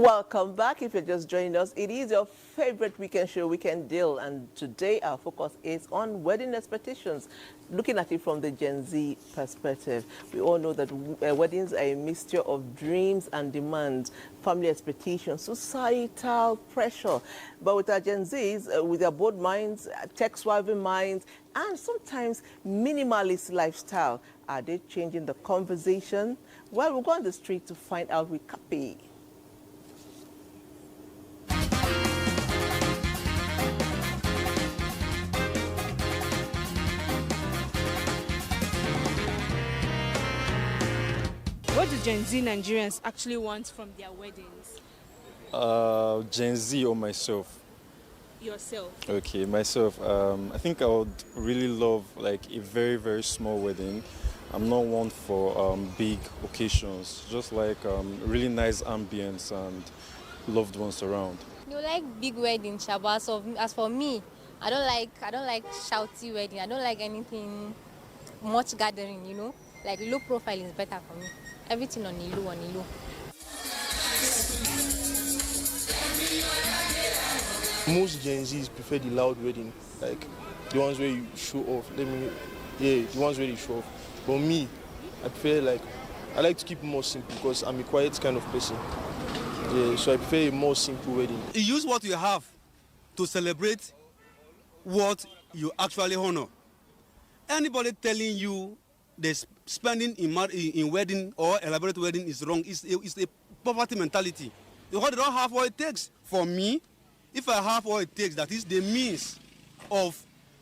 Welcome back. If you're just joining us, it is your favorite weekend show, Weekend Deal, and today our focus is on wedding expectations, looking at it from the Gen Z perspective. We all know that weddings are a mixture of dreams and demands, family expectations, societal pressure. But with our Gen Zs, with their bold minds, tech-savvy minds, and sometimes minimalist lifestyle, are they changing the conversation? Well, we'll go on the street to find out with Kapi. What do Gen Z Nigerians actually want from their weddings? Gen Z or myself? Yourself. Okay, myself. I think I would really love like a very, very small wedding. I'm not one for big occasions, just like really nice ambience and loved ones around. You like big weddings, Shaba. So as for me, I don't like shouty wedding. I don't like anything much gathering, you know. Like low profile is better for me. Everything on Ilu, on Ilu. Most Gen Zs prefer the loud wedding, like the ones where you show off. The ones where you show off. But me, I like to keep it more simple because I'm a quiet kind of person. Yeah, so I prefer a more simple wedding. You use what you have to celebrate what you actually honor. Anybody telling you the spending in wedding or elaborate wedding is wrong is a poverty mentality. Because they don't have what it takes. For me, if I have what it takes, that is the means of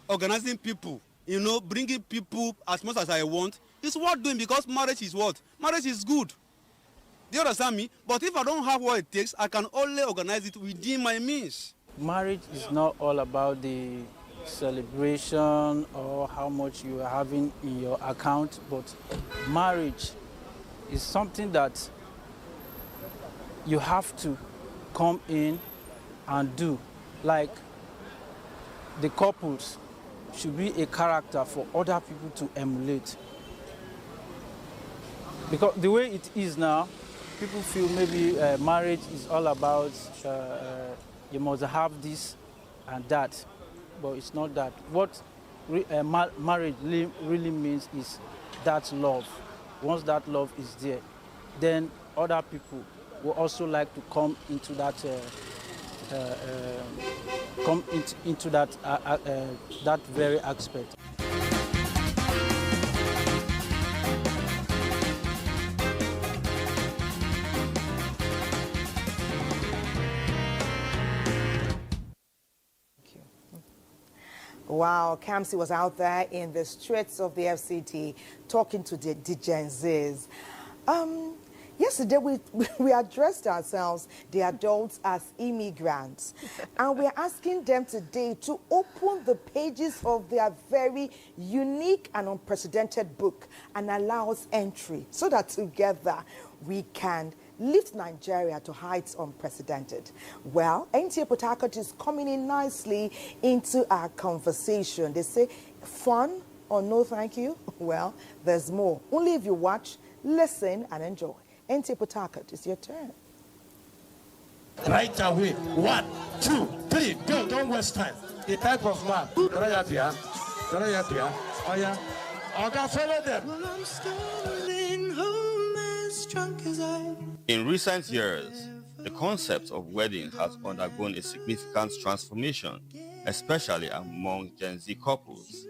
organizing people, you know, bringing people as much as I want, it's worth doing because marriage is what? Marriage is good. Do you understand me? But if I don't have what it takes, I can only organize it within my means. Marriage is not all about the celebration or how much you are having in your account, but marriage is something that you have to come in and do. Like the couples should be a character for other people to emulate. Because the way it is now, people feel maybe marriage is all about you must have this and that. But it's not that. What marriage really means is that love. Once that love is there, then other people will also like to come into that that very aspect. Wow, Kamsi was out there in the streets of the FCT talking to the Gen Zs. Yesterday, we addressed ourselves, the adults, as immigrants. And we're asking them today to open the pages of their very unique and unprecedented book and allow us entry so that together we can lift Nigeria to heights unprecedented. Well, NTA Programme is coming in nicely into our conversation. They say, fun or no thank you? Well, there's more. Only if you watch, listen, and enjoy. NTA Programme, it's your turn. Right away. 1, 2, 3. Go, don't waste time. The type of man. I'll follow them. Well, I'm stumbling home as drunk as I. In recent years, the concept of wedding has undergone a significant transformation, especially among Gen Z couples.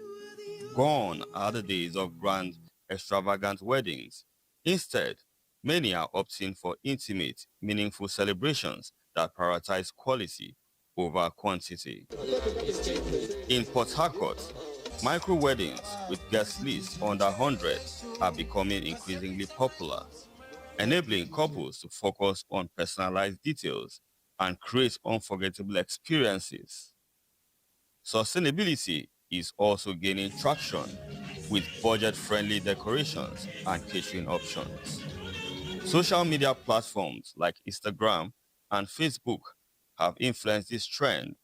Gone are the days of grand, extravagant weddings. Instead, many are opting for intimate, meaningful celebrations that prioritize quality over quantity. In Port Harcourt, micro-weddings with guest lists under 100 are becoming increasingly popular, enabling couples to focus on personalized details and create unforgettable experiences. Sustainability is also gaining traction with budget-friendly decorations and catering options. Social media platforms like Instagram and Facebook have influenced this trend,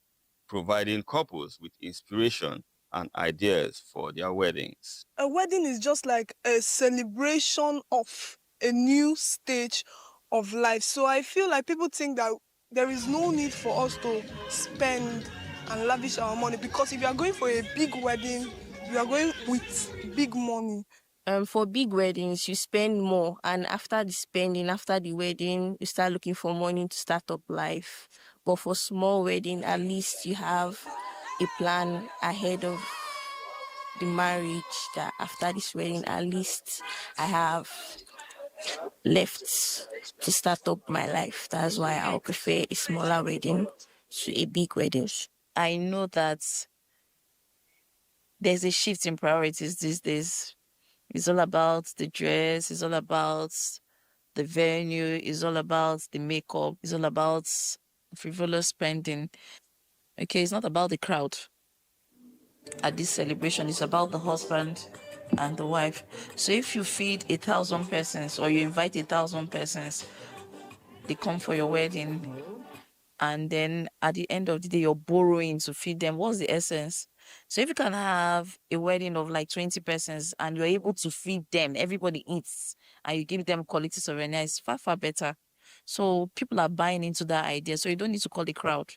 providing couples with inspiration and ideas for their weddings. A wedding is just like a celebration of a new stage of life. So I feel like people think that there is no need for us to spend and lavish our money, because if you are going for a big wedding, you are going with big money. For big weddings, you spend more, and after the spending, after the wedding, you start looking for money to start up life. But for small wedding, at least you have a plan ahead of the marriage, that after this wedding, at least I have left to start up my life. That's why I'll prefer a smaller wedding to a big wedding. I know that there's a shift in priorities these days. It's all about the dress, it's all about the venue, it's all about the makeup, it's all about frivolous spending. Okay, it's not about the crowd. At this celebration, it's about the husband and the wife. So if you feed 1,000 persons or you invite 1,000 persons, they come for your wedding, and then at the end of the day, you're borrowing to feed them. What's the essence? So if you can have a wedding of like 20 persons and you're able to feed them, everybody eats, and you give them quality souvenir, it's far, far better. So people are buying into that idea. So you don't need to call the crowd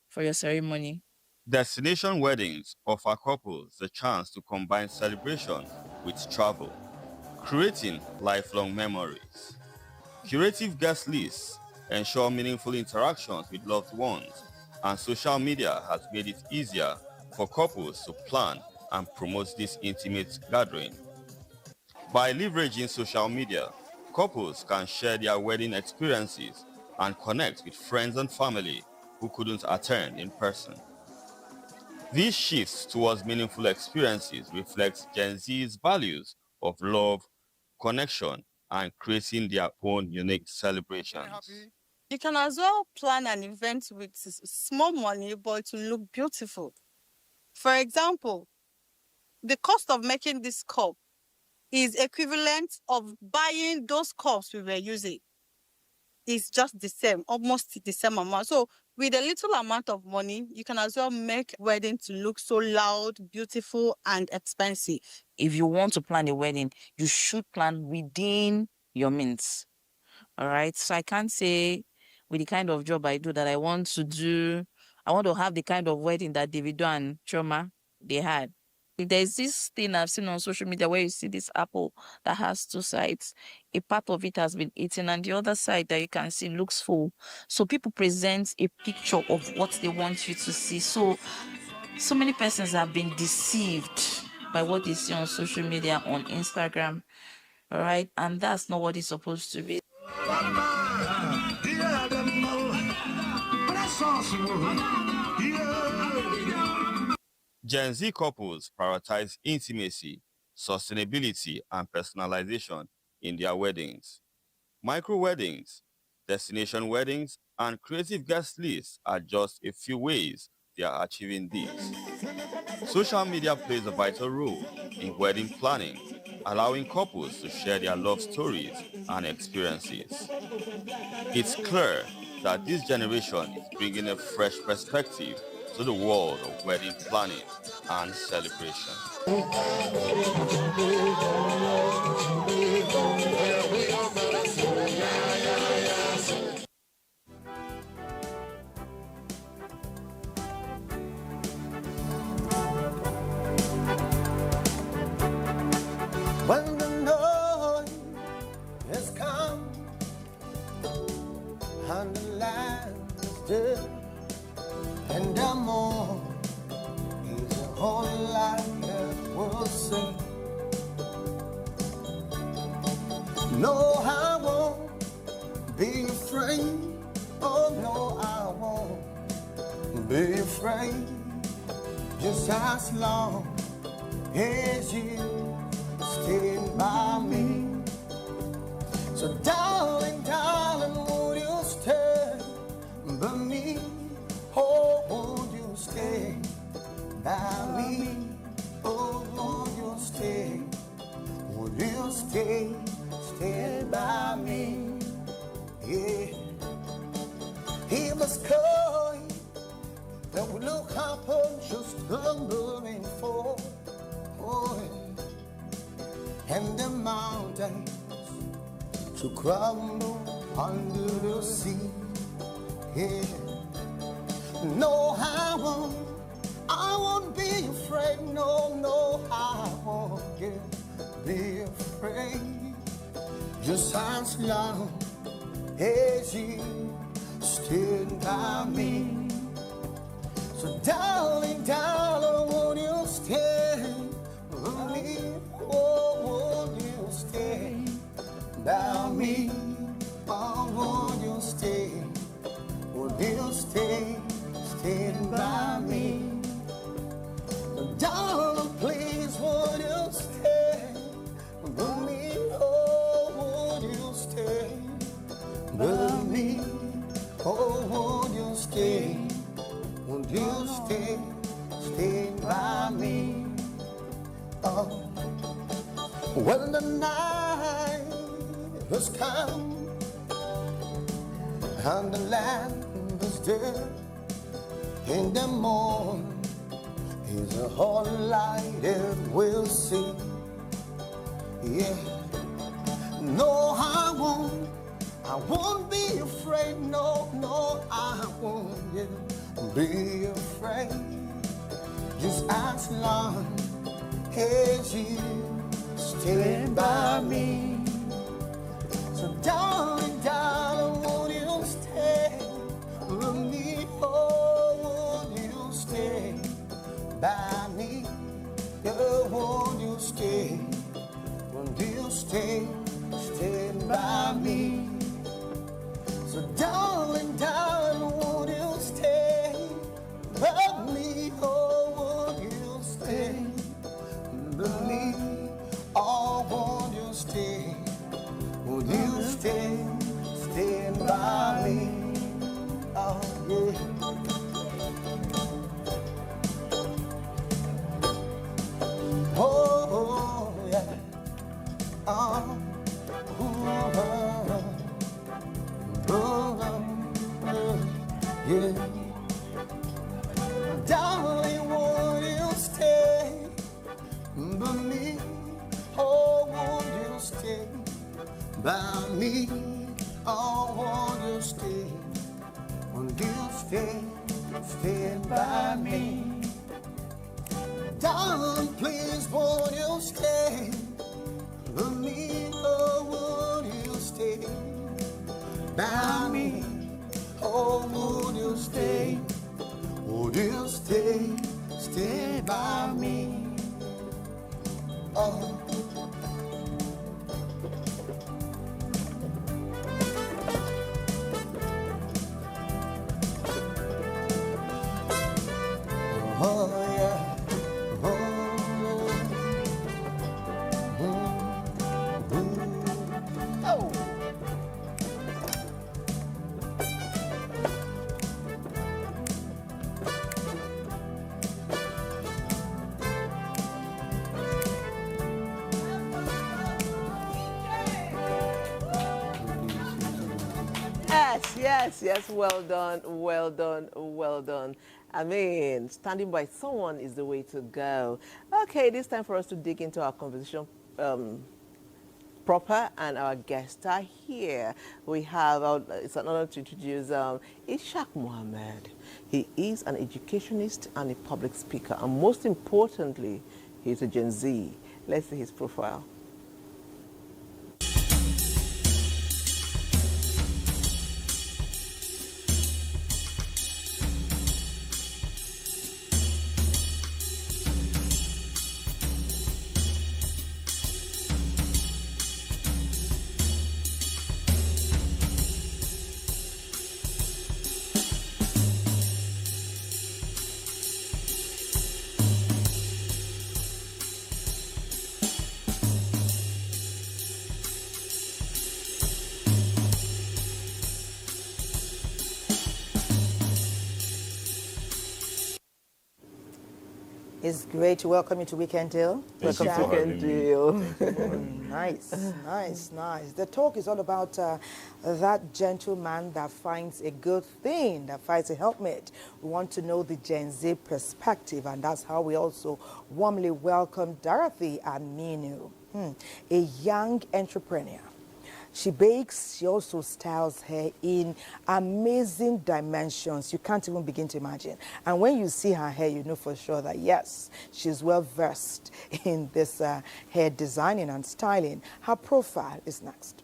for your ceremony. Destination weddings offer couples the chance to combine celebration with travel, creating lifelong memories. Curative guest lists ensure meaningful interactions with loved ones, and social media has made it easier for couples to plan and promote this intimate gathering. By leveraging social media, couples can share their wedding experiences and connect with friends and family who couldn't attend in person. These shifts towards meaningful experiences reflect Gen Z's values of love, connection, and creating their own unique celebrations. You can as well plan an event with small money, but to look beautiful. For example, the cost of making this cup is equivalent of buying those cups we were using. It's just the same, almost the same amount. So with a little amount of money, you can as well make wedding to look so loud, beautiful, and expensive. If you want to plan a wedding, you should plan within your means. All right. So I can't say with the kind of job I do that I want to have the kind of wedding that Davido and Choma, they had. There's this thing I've seen on social media where you see this apple that has two sides. A part of it has been eaten and the other side that you can see looks full. So people present a picture of what they want you to see. So many persons have been deceived by what they see on social media, on Instagram. All right. And that's not what it's supposed to be. Gen Z couples prioritize intimacy, sustainability, and personalization in their weddings. Micro weddings, destination weddings, and creative guest lists are just a few ways they are achieving this. Social media plays a vital role in wedding planning, allowing couples to share their love stories and experiences. It's clear that this generation is bringing a fresh perspective to the world of wedding planning and celebration. When the noise has come and the land is dead, and the more is all I will say. No, I won't be afraid. Oh no, I won't be afraid. Just as long as you stand by me. So darling, darling, would you stand by me? Oh, would you stay by me? Oh, would you stay? Would you stay by me? Yeah. He was going that we look upon just stumbling for. Oh, and the mountains to crumble under the sea. Yeah. No, I won't be afraid. No, no, I won't be afraid. Just as long as you stand by me. So darling, darling, won't you stay with me? Oh, won't you stay by me? Oh, won't you stay? Won't you stay by me? Darling, please, won't you stay with me? Oh, won't you stay with me? Oh, won't you stay? Won't you stay by me? Oh, when the night has come and the land is dead, in the morning is a whole light that we'll see. Yeah, no, I won't be afraid. No, no, I won't be afraid. Just as long as you stand by me. So darling, darling, won't you stay with me? Oh, won't you stay by me? Oh, won't you stay? Won't you stay by me? So darling, darling, won't you stay by me? Oh, won't you stay by me? Oh, won't you stay? Won't you stay by me? Oh, yeah. Oh, yeah. Oh, yeah. Darling, won't you stay by me? Oh, won't you stay by me? Oh, won't you stay? Won't you stay by me? Darling, please, won't you stay by me? Oh, won't you stay by me? Oh, would you stay? Would you stay by me? Oh. Oh, yeah. Oh. Yes, well done, well done, well done. I mean, standing by someone is the way to go. Okay, it's time for us to dig into our conversation proper, and our guests are here. We have, it's an honor to introduce Ishaq Mohammed. He is an educationist and a public speaker, and most importantly, he's a Gen Z. Let's see his profile. It's great to welcome you to Weekend Deal. Welcome to Weekend Deal. Nice. The talk is all about that gentleman that finds a good thing, that finds a helpmate. We want to know the Gen Z perspective, and that's how we also warmly welcome Dorothy Aminu, a young entrepreneur. She bakes, she also styles hair in amazing dimensions. You can't even begin to imagine. And when you see her hair, you know for sure that yes, she's well versed in this hair designing and styling. Her profile is next.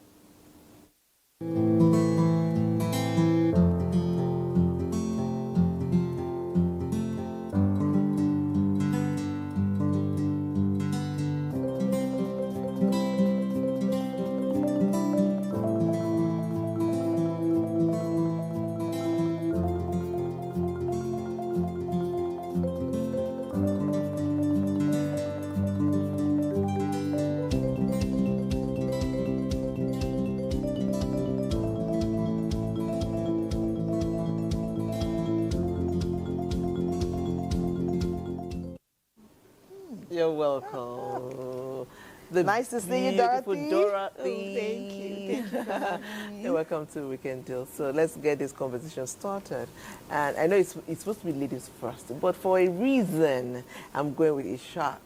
You're welcome. Nice to see you, Dorothy. Dorothy. Oh, thank you. Thank you. You're welcome to Weekend Deal. So let's get this conversation started. And I know it's supposed to be ladies first, but for a reason, I'm going with Ishak.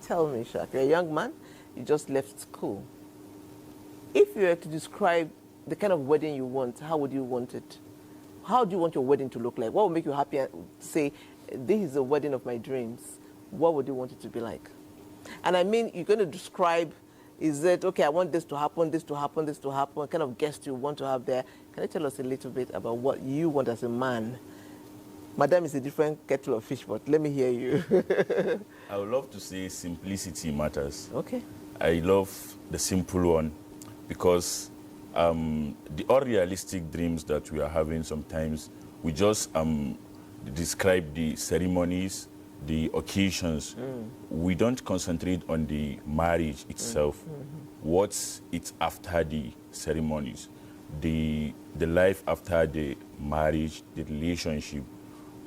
Tell me, Ishak, you're a young man, you just left school. If you were to describe the kind of wedding you want, how would you want it? How do you want your wedding to look like? What would make you happy and say, this is the wedding of my dreams? What would you want it to be like? And I mean, you're going to describe, is it, okay, I want this to happen, this to happen, this to happen, what kind of guest you want to have there. Can you tell us a little bit about what you want as a man? Madam is a different kettle of fish, but let me hear you. I would love to say simplicity matters. Okay. I love the simple one because the unrealistic dreams that we are having sometimes, we just describe the ceremonies, the occasions. We don't concentrate on the marriage itself. What's it after the ceremonies, the life after the marriage, the relationship.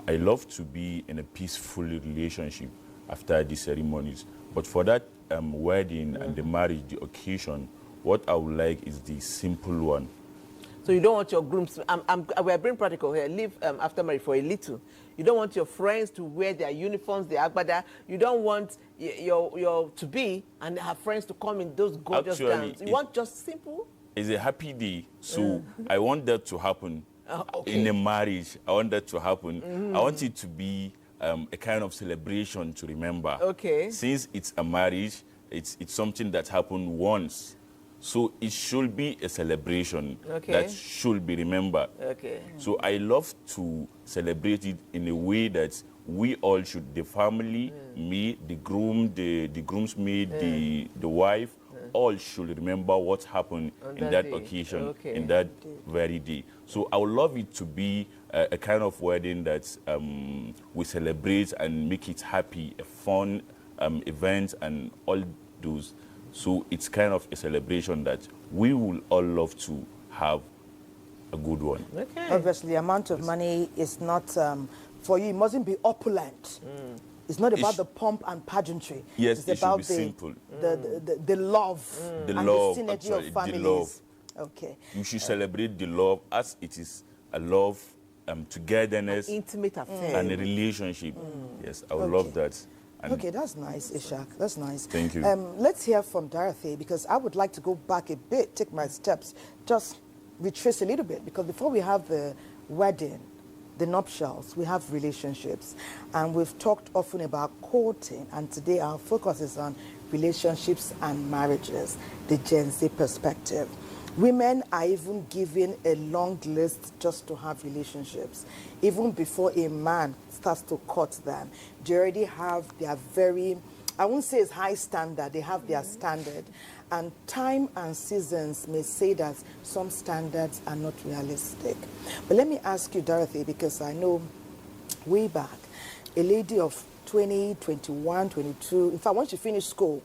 I love to be in a peaceful relationship after the ceremonies. But for that wedding and the marriage, the occasion, what I would like is the simple one. So you don't want your grooms, we're being practical here, live after marriage for a little. You don't want your friends to wear their uniforms, their agbada. You don't want your to-be and her friends to come in those gorgeous gowns. You want just simple? It's a happy day, so I want that to happen in a marriage. I want that to happen. I want it to be a kind of celebration to remember. Okay. Since it's a marriage, it's something that happened once. So it should be a celebration that should be remembered. Okay. So I love to celebrate it in a way that we all should, the family, me, the groom, the groomsmaid, the wife, all should remember what happened in that occasion, in that very day. So I would love it to be a kind of wedding that we celebrate and make it happy, a fun event and all those. So it's kind of a celebration that we will all love to have a good one. Okay. Obviously, the amount of money is not, for you, it mustn't be opulent. It's not about the pomp and pageantry. Yes, it's about should be simple. The love the and love, the synergy actually, of families. the love. Okay. You should celebrate the love as it is a love, togetherness. An intimate affair. And a relationship. Yes, I would love that. Okay, that's nice, Ishak. That's nice. Thank you. Let's hear from Dorothy, because I would like to go back a bit, take my steps, just retrace a little bit, because before we have the wedding, the nuptials, we have relationships. And we've talked often about courting, and today our focus is on relationships and marriages, the Gen Z perspective. Women are even given a long list just to have relationships. Even before a man starts to court them, they already have their very, I won't say it's high standard, they have their standard. And time and seasons may say that some standards are not realistic. But let me ask you, Dorothy, because I know way back, a lady of 20, 21, 22, in fact, once you finish school,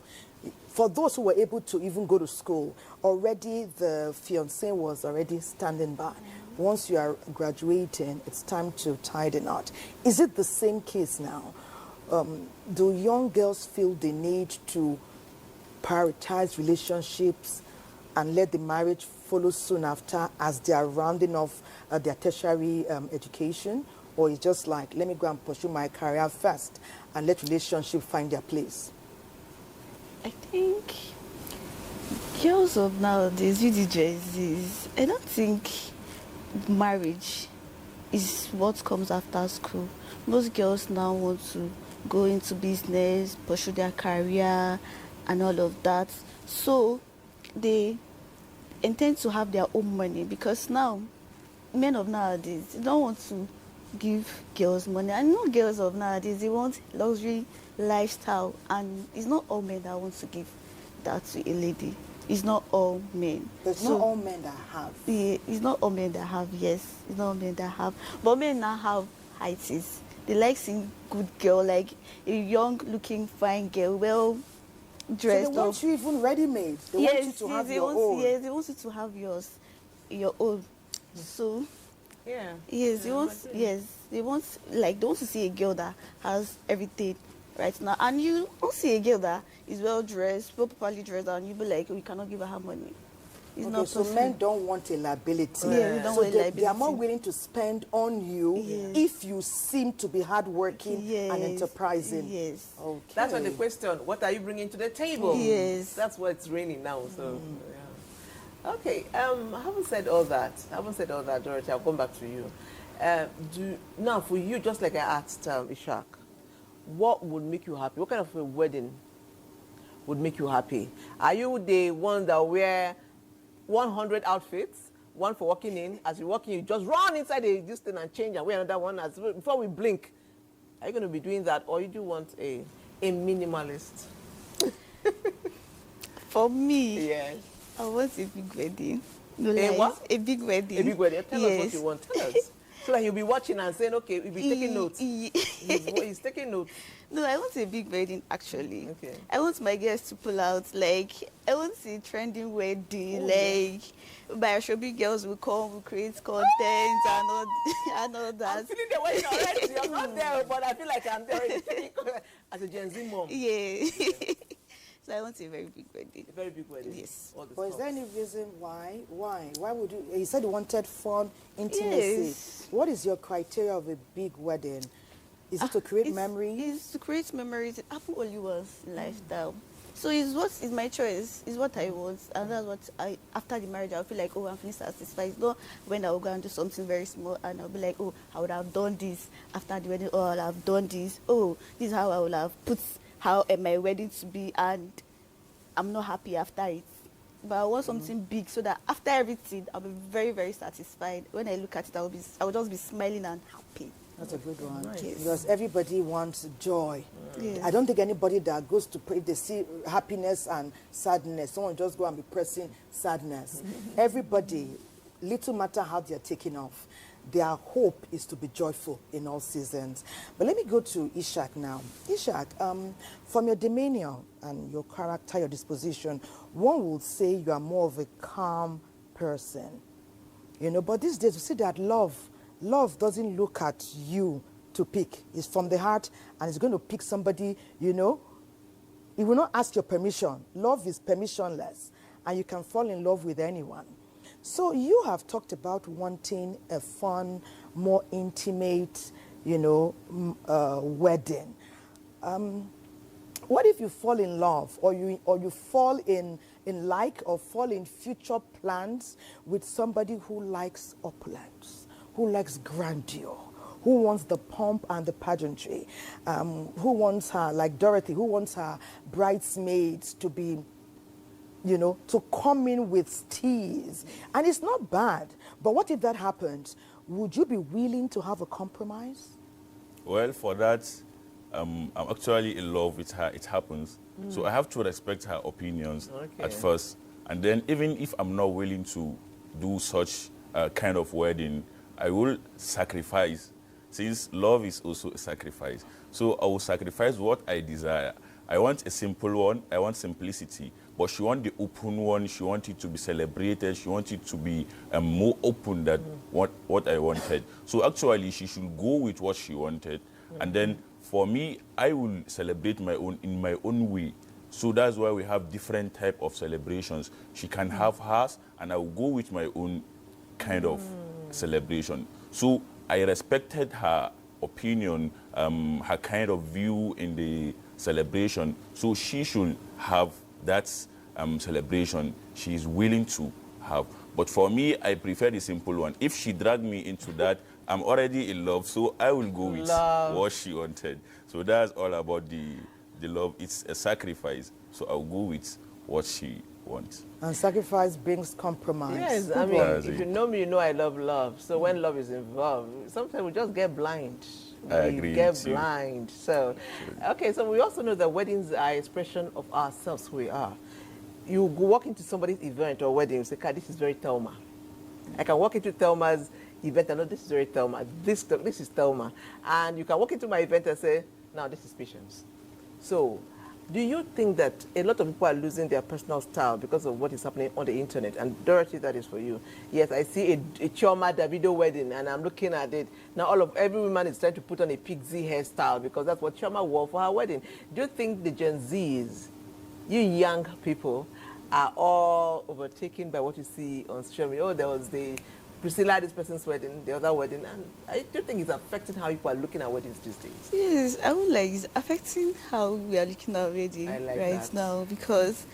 for those who were able to even go to school, already the fiancé was already standing by. Once you are graduating, it's time to tie the knot. Is it the same case now? Do young girls feel the need to prioritize relationships and let the marriage follow soon after as they are rounding off their tertiary education? Or it's just like, let me go and pursue my career first and let relationships find their place? I think Girls of nowadays, you the GenZs, I don't think marriage is what comes after school. Most girls now want to go into business, pursue their career, and all of that. So they intend to have their own money because now men of nowadays they don't want to give girls money. I know girls of nowadays, they want luxury lifestyle, and it's not all men that want to give that to a lady. It's not all men. It's not all men that have. Yeah, it's not all men that have, yes. It's not all men that have. But men now have heights. They like seeing good girl, like a young looking fine girl, well dressed So they want you even ready-made. They want you to have your own. Yes, they want you to have your own. So yeah. Yes, they want they want to see a girl that has everything right now. And you don't see a girl that is well dressed, well properly dressed, and you be like, oh, you cannot give her money. It's Okay, not so possible. men don't want a liability. Yeah, we don't so want a liability. they are more willing to spend on you if you seem to be hardworking and enterprising. Yes. Okay. That's what the question, what are you bringing to the table? Yes. That's what's raining now, so, yeah. Okay, having said all that, Dorothy, I'll come back to you. Now, for you, just like I asked Ishak, what would make you happy? What kind of a wedding would make you happy? Are you the one that wear 100 outfits, one for walking in? As you walk in, you just run inside this thing and change and wear another one before we blink. Are you going to be doing that, or you do want a minimalist? For me, yes. I want a big wedding. No A lies. what? A big wedding. A big wedding. Tell us what Yes. you want. Tell us. So that he'll be watching and saying, okay, he'll be taking notes. He's taking notes. No, I want a big wedding, actually. Okay. I want my guests to pull out, like, I want a trending wedding, my Ashobi girls will come, will create content and all that. I'm feeling the wedding already. I'm not there, but I feel like I'm there as a Gen Z mom. Yeah. So I want a very big wedding. A very big wedding. Yes. But is there any reason why? Why would you? You said you wanted fun, intimacy. Yes. What is your criteria of a big wedding? Is it to create memories? It's to create memories. It happens only once in lifestyle. So it's my choice. It's what I want. And that's what after the marriage, I'll feel like, oh, I'm feeling satisfied. It's not when I'll go and do something very small and I'll be like, oh, I would have done this after the wedding, or I'll have done this. Oh, this is how I would have put my wedding to be, and I'm not happy after it. But I want something big so that after everything, I'll be very, very satisfied. When I look at it, I will just be smiling and happy. That's a good one. Nice. Yes. Because everybody wants joy. Yes. I don't think anybody that goes to pray, they see happiness and sadness. Someone just go and be pressing sadness. Everybody, little matter how they're taking off, their hope is to be joyful in all seasons. But let me go to Ishak now. Ishak, from your demeanor and your character, your disposition, one would say you are more of a calm person. You know, but these days we see that love doesn't look at you to pick. It's from the heart, and it's going to pick somebody, you know. It will not ask your permission. Love is permissionless, and you can fall in love with anyone. So you have talked about wanting a fun, more intimate, you know, wedding. What if you fall in love, or you fall in like, or fall in future plans with somebody who likes opulence, who likes grandeur, who wants the pomp and the pageantry, who wants her, like Dorothy, who wants her bridesmaids to be, you know, to come in with steez. And it's not bad, but what if that happens? Would you be willing to have a compromise? Well, for that, I'm actually in love with her. It happens. So I have to respect her opinions at first. And then even if I'm not willing to do such kind of wedding, I will sacrifice, since love is also a sacrifice. So I will sacrifice what I desire. I want a simple one. I want simplicity. But she wants the open one. She wants it to be celebrated. She wants it to be more open than what I wanted. So actually, she should go with what she wanted. And then for me, I will celebrate in my own way. So that's why we have different type of celebrations. She can have hers, and I will go with my own kind of celebration. So I respected her opinion, her kind of view in the celebration. So she should have that celebration she is willing to have. But for me, I prefer the simple one. If she dragged me into that, I'm already in love, so I will go with what she wanted. So that's all about the love. It's a sacrifice, so I'll go with what she wants. And sacrifice brings compromise. Yes, I mean, if you know me, you know I love love. So when love is involved, sometimes we just get blind. I agree. Get blind. So, okay, so we also know that weddings are an expression of ourselves, who we are. You walk into somebody's event or wedding, you say, "God, this is very Thelma." I can walk into Thelma's event and know this is very Thelma. This is Thelma. And you can walk into my event and say, "Now this is Patience." So, do you think that a lot of people are losing their personal style because of what is happening on the internet? And Dorothy, that is for you. Yes, I see a Chioma Davido wedding and I'm looking at it. Now every woman is trying to put on a pixie hairstyle because that's what Chioma wore for her wedding. Do you think the Gen Zs, you young people, are all overtaken by what you see on social media? Oh, there was the Priscilla, this person's wedding, the other wedding, and I do think it's affecting how people are looking at weddings these days. Yes, I would like it's affecting how we are looking at wedding now, because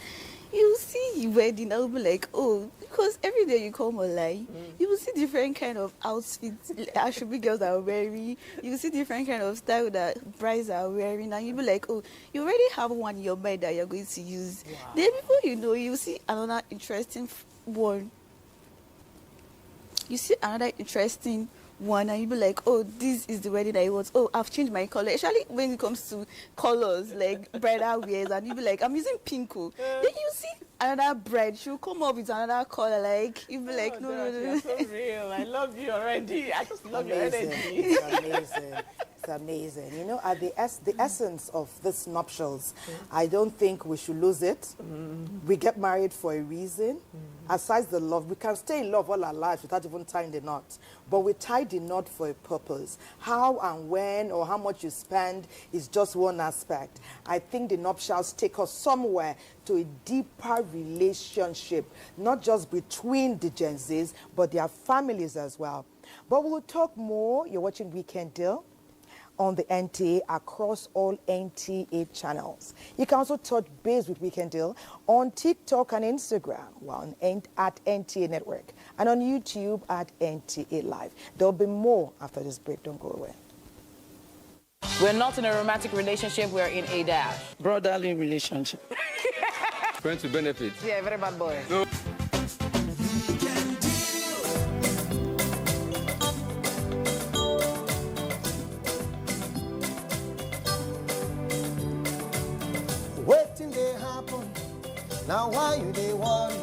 you see wedding, I will be like, oh, because every day you come online, you will see different kind of outfits Ashobi girls are wearing. You will see different kind of style that brides are wearing, and you'll be like, oh, you already have one in your mind that you're going to use. Wow. Then before you know, you see another interesting one. You see another interesting one and you'll be like, oh, this is the wedding I want. Oh, I've changed my color. Especially when it comes to colors, like bridal wears, and you'll be like, I'm using pinko. Then you see another bride, she'll come up with another color, like, you'll be like, no. You're so real. I love you already. I just love your energy. It's amazing. It's amazing. You know, at the essence of this nuptials, I don't think we should lose it. We get married for a reason. Aside the love, we can stay in love all our lives without even tying the knot. But we tie the knot for a purpose. How and when or how much you spend is just one aspect. I think the nuptials take us somewhere to a deeper relationship, not just between the Gen Zs, but their families as well. But we'll talk more. You're watching Weekend Deal on the NTA across all NTA channels. You can also touch base with Weekend Deal on TikTok and Instagram, at NTA Network, and on YouTube at NTA Live. There'll be more after this break. Don't go away. We're not in a romantic relationship, we're in a dash. Brotherly relationship. Friends with benefits. Yeah, very bad boy. No. Waiting they happen. Now why you they worry?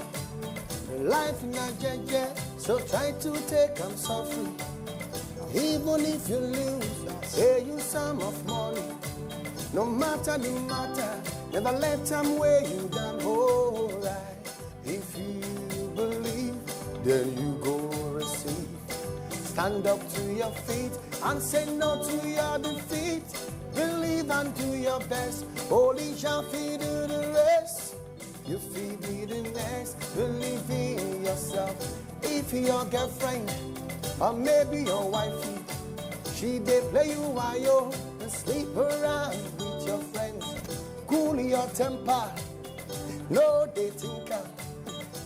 Life in a GenZ, so try to take them softly. Even if you lose, pay you some of money. No matter the matter, never let them weigh you down. Alright, if you believe, then you go receive. Stand up to your feet and say no to your defeat. Believe and do your best. Only shall feed you the rest. You feed me the next. Believe in yourself. If your girlfriend or maybe your wifey, she they play you while you and sleep around with your friends. Cool your temper. No dating camp.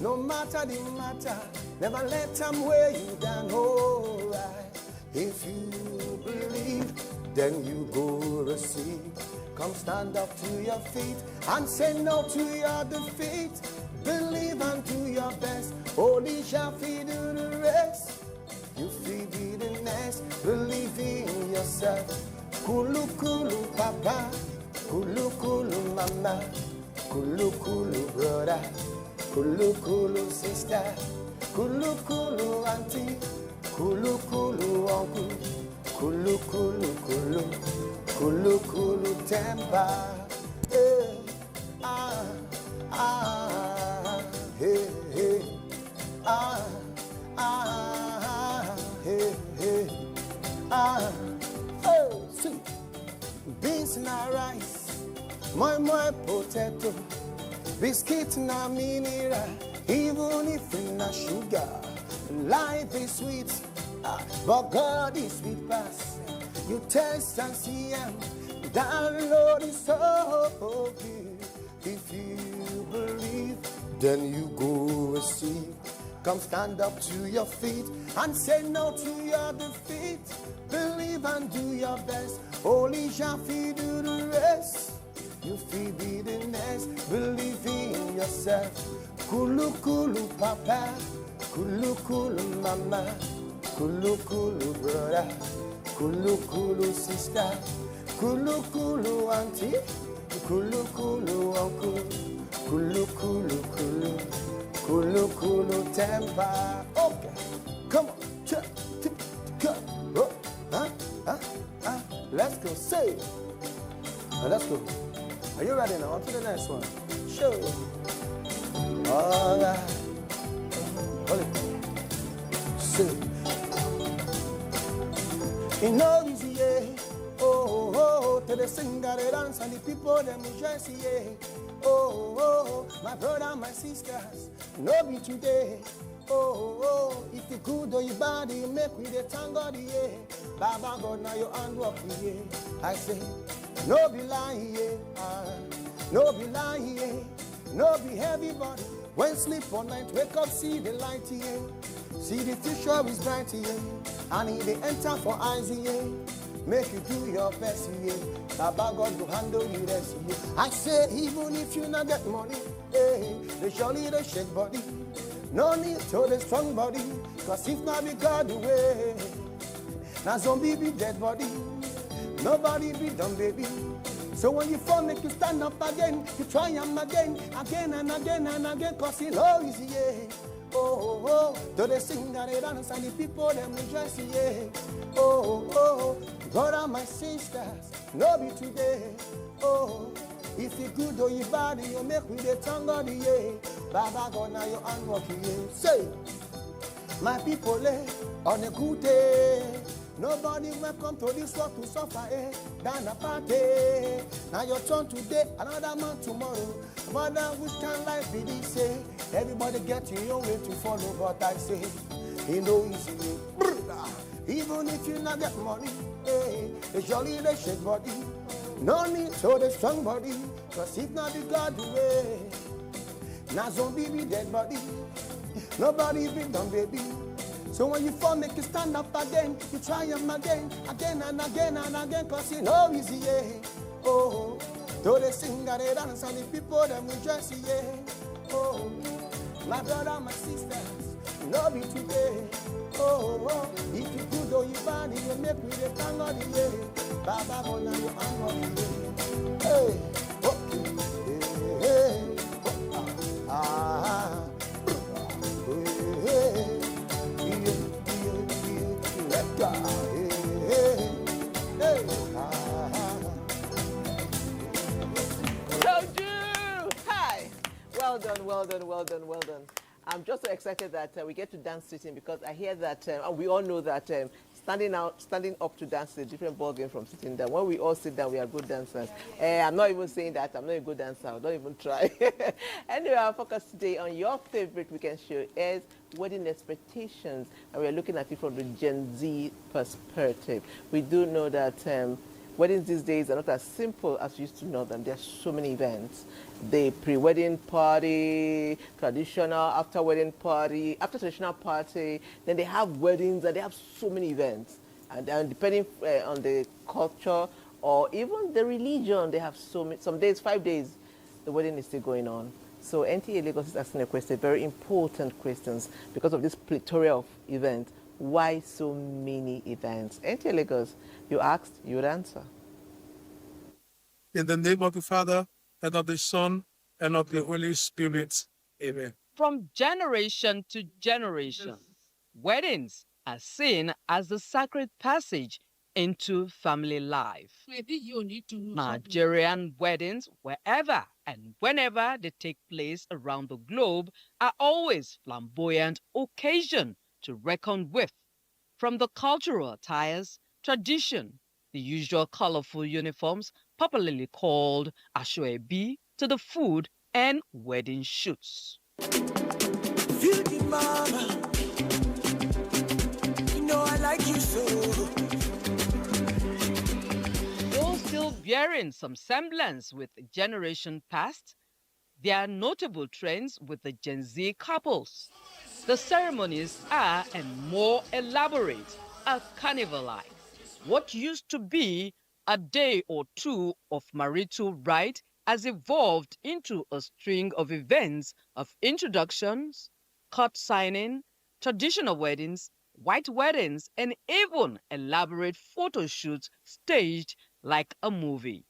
No matter the matter, never let them weigh you down. Alright, if you believe, then you go receive. Come stand up to your feet and say no to your defeat. Believe and do your best. Only shall feed you the rest. You feed me the next. Believe in yourself. Kulu kulu papa, kulu kulu mama, kulu kulu brother, kulu kulu sister, kulu kulu auntie, kulu kulu uncle, kulu kulu kulu, kulu kulu temper. Hey, hey, hey, hey, hey, oh, see, beans na rice, my potato, biscuit na mineral, even if na sugar. Life is sweet, but God is sweet past. You taste and see him, that Lord is so good. If you believe, then you go receive. Come stand up to your feet and say no to your defeat. Believe and do your best. Only shall feed do the rest. You feel be the next. Believe in yourself. Kulu kulu papa, kulu kulu mama, kulu kulu brother, kulu kulu sister, kulu kulu auntie, kulu kulu uncle, kulu kulu kulu, kulu kulu temper. Okay, come on, go, let's go, say it. Let's go. Are you ready now? On to the next one. Show. All right. Hold it. Sing. It no easy, yeah. Oh, oh, oh. To the singer, the dance, and the people, them rejoice, yeah. Oh, oh, my brother, my sisters, no be today. Oh, oh, if you good or you bad, you make with the tango, yeah. Baba God, now your hand up, yeah. I say, no be lying, yeah. No be lying, yeah. No be heavy body. When sleep all night, wake up, see the light, yeah. See the future is bright, yeah. And if they enter for eyes, yeah. Make you do your best, yeah. Baba God will handle the rest, yeah. I say, even if you not get money, hey, they surely they shake body. No need to the strong body, cause if not be God the way, now zombie be dead body. Nobody be done, baby. So when you fall, make you stand up again. You try them again and again and again, cause it's no easy, yeah. Oh, oh, oh. Do they sing and they dance and the people, them rejoice, yeah. Oh, oh, oh. Brother, my sisters, no be today. Oh, if you good or you bad, you make with the tongue of the yeah. Baba God, now your hand walking, yeah. Say, my people, on a good day. Nobody welcome to this world to suffer, than a party. Now your turn today, another man tomorrow. Mother, which can life be this, eh? Everybody get your way to follow, but I say, you know easy way. Even if you not get money, they surely they shake body. No need to the strong body, cause if not the God the way. Now zombie be dead body. Nobody be done, baby. So when you fall, make you stand up again. You try them again and again and again, cause you know easy, yeah. Oh, though they sing and they dance and the people, them rejoice, yeah. Oh, my brother, my sisters, no be today. Oh, oh, if you good or you bad, you make with the tango, yeah. Baba, go now, you hang yeah. Hey, okay, hey, oh, ah, hey, hey. Hi. Well done, well done, well done, well done. I'm just so excited that we get to dance sitting, because I hear that, and we all know that standing up to dance is a different ballgame from sitting down. When we all sit down, we are good dancers. I'm not even saying that I'm not a good dancer. Don't even try. Anyway, our focus today on your favorite weekend show is wedding expectations, and we're looking at it from the Gen Z perspective. We do know that weddings these days are not as simple as we used to know them. There are so many events. The pre-wedding party, traditional after-wedding party, after traditional party, then they have weddings, and they have so many events. And depending on the culture or even the religion, they have so many, some days, 5 days, the wedding is still going on. So NTA Lagos is asking a question, very important questions, because of this plethora of events. Why so many events? NTA Lagos, you asked, you would answer. In the name of the Father, and of the Son, and of the Holy Spirit. Amen. From generation to generation, weddings are seen as the sacred passage into family life. Nigerian weddings, wherever and whenever they take place around the globe, are always flamboyant occasion to reckon with. From the cultural attires, tradition, the usual colorful uniforms, popularly called asoebi, to the food and wedding shoots. Beauty mama, you know I like you so. Though still bearing some semblance with generation past, There are notable trends with the Gen Z couples. The ceremonies are and more elaborate, are carnival-like. What used to be a day or two of marital rite has evolved into a string of events of introductions, court signing, traditional weddings, white weddings, and even elaborate photo shoots staged like a movie.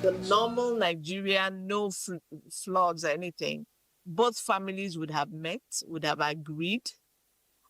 The normal Nigerian, no flaws or anything, both families would have met, would have agreed,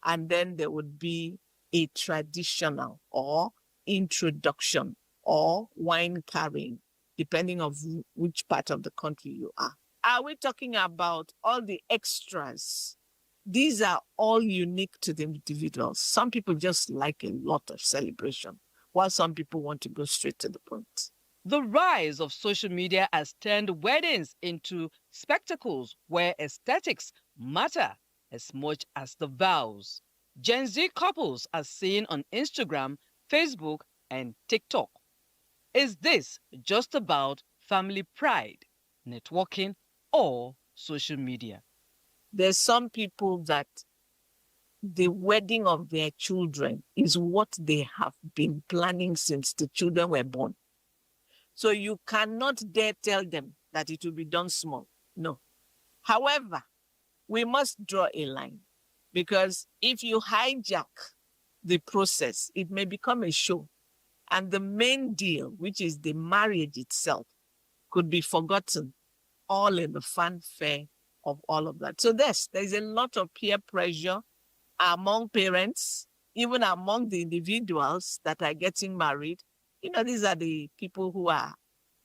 and then there would be a traditional or introduction or wine carrying, depending on which part of the country you are. Are we talking about all the extras? These are all unique to the individuals. Some people just like a lot of celebration, while some people want to go straight to the point. The rise of social media has turned weddings into spectacles where aesthetics matter as much as the vows. Gen Z couples are seen on Instagram, Facebook, and TikTok. Is this just about family pride, networking, or social media? There's some people that the wedding of their children is what they have been planning since the children were born. So you cannot dare tell them that it will be done small. No. However, we must draw a line, because if you hijack the process, it may become a show. And the main deal, which is the marriage itself, could be forgotten all in the fanfare of all of that. So there's a lot of peer pressure among parents, even among the individuals that are getting married. You know, these are the people who are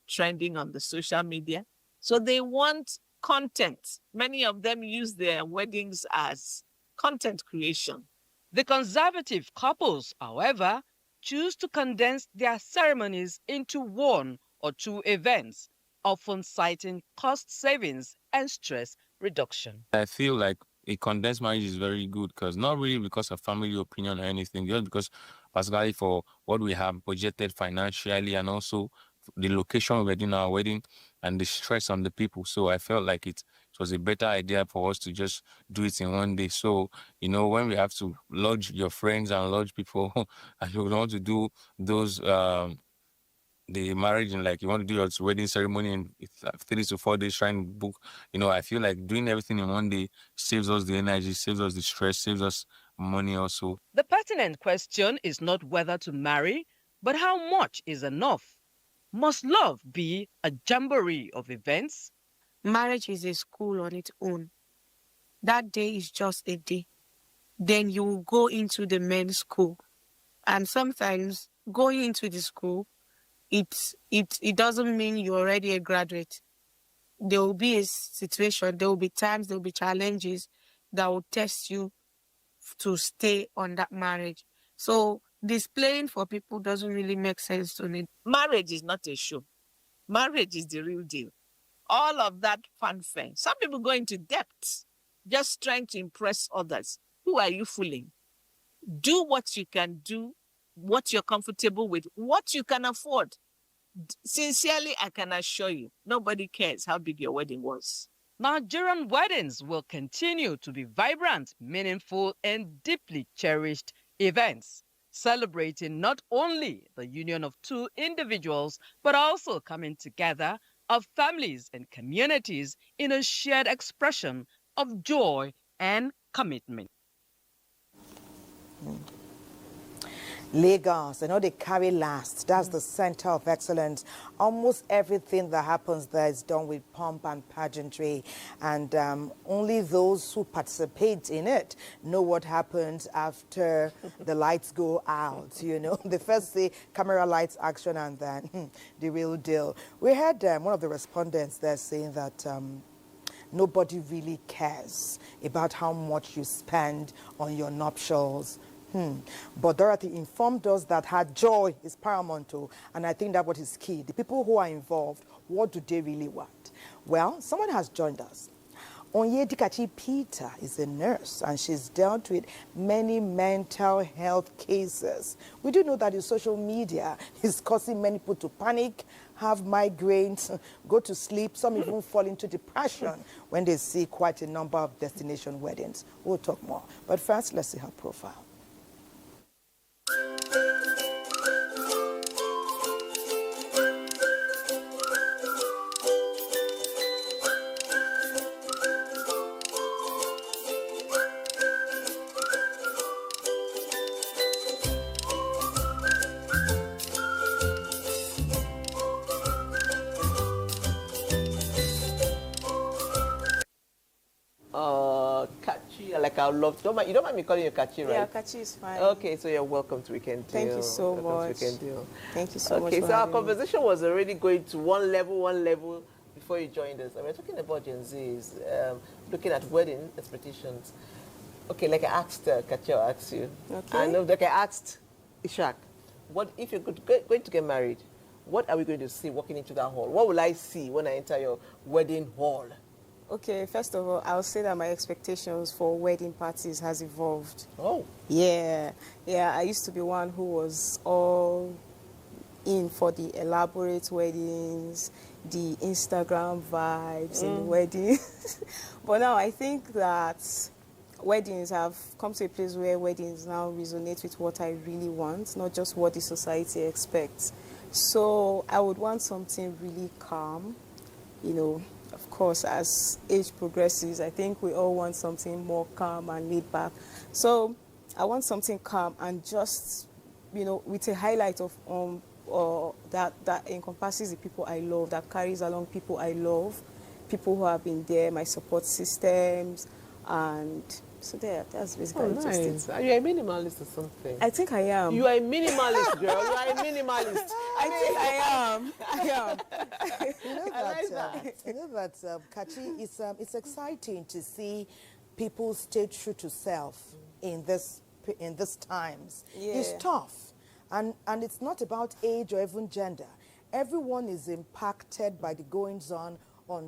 trending on the social media. So they want content. Many of them use their weddings as content creation. The conservative couples, however, choose to condense their ceremonies into one or two events, often citing cost savings and stress reduction. I feel like a condensed marriage is very good, because not really because of family opinion or anything, just because particularly for what we have budgeted financially and also the location we're doing our wedding and the stress on the people. So I felt like it was a better idea for us to just do it in one day. So, you know, when we have to lodge your friends and lodge people and you want to do those the marriage and like you want to do your wedding ceremony in 3 to 4 days, trying to book, you know, I feel like doing everything in one day saves us the energy, saves us the stress, saves us money also. The pertinent question is not whether to marry, but how much is enough? Must love be a jamboree of events? Marriage is a school on its own. That day is just a day. Then you will go into the men's school. And sometimes going into the school, it doesn't mean you're already a graduate. There will be a situation, there will be times, there will be challenges that will test you to stay on that marriage. So displaying for people doesn't really make sense to me. Marriage is not a show. Marriage is the real deal. All of that fanfare. Some people go into debt just trying to impress others. Who are you fooling? Do what you can do, what you're comfortable with, what you can afford. Sincerely, I can assure you, nobody cares how big your wedding was. Nigerian weddings will continue to be vibrant, meaningful, and deeply cherished events, celebrating not only the union of two individuals, but also coming together of families and communities in a shared expression of joy and commitment. Lagos, I know they carry last. That's the center of excellence. Almost everything that happens there is done with pomp and pageantry. And only those who participate in it know what happens after the lights go out. You know, they first say camera, lights, action, and then the real deal. We had one of the respondents there saying that nobody really cares about how much you spend on your nuptials. But Dorothy informed us that her joy is paramount too, and I think that what is key. The people who are involved, what do they really want? Well, someone has joined us Onyedikachi Peter is a nurse and she's dealt with many mental health cases. We do know that the social media is causing many people to panic, have migraines, go to sleep, some even fall into depression when they see quite a number of destination weddings. We'll talk more. But first, let's see her profile. Kachi, like I love. You don't mind me calling you Kachi, right? Yeah, Kachi is fine. Okay, so you're welcome to Weekend Deal. Thank you so much. To Weekend Deal. Thank you so much. Okay, for so our having me. conversation was already going to one level before you joined us. And we're talking about Gen Zs, looking at wedding expectations. Okay, like I asked Kachi, I'll ask you. Okay. I know, like I asked Ishak, what if you're going to get married? What are we going to see walking into that hall? What will I see when I enter your wedding hall? Okay, first of all, I'll say that my expectations for wedding parties has evolved. Oh. Yeah. I used to be one who was all in for the elaborate weddings, the Instagram vibes in weddings. But now I think that weddings have come to a place where weddings now resonate with what I really want, not just what the society expects. So I would want something really calm, you know. Of course, as age progresses, I think we all want something more calm and laid back. So I want something calm and just, you know, with a highlight of that encompasses the people I love, that carries along people I love, people who have been there, my support systems, and so that's basically just it. Are you a minimalist or something? I think I am. You are a minimalist, girl. You are a minimalist. I think I am. You know that Kachi, it's exciting to see people stay true to self in this times. Yeah. It's tough, and it's not about age or even gender. Everyone is impacted by the goings on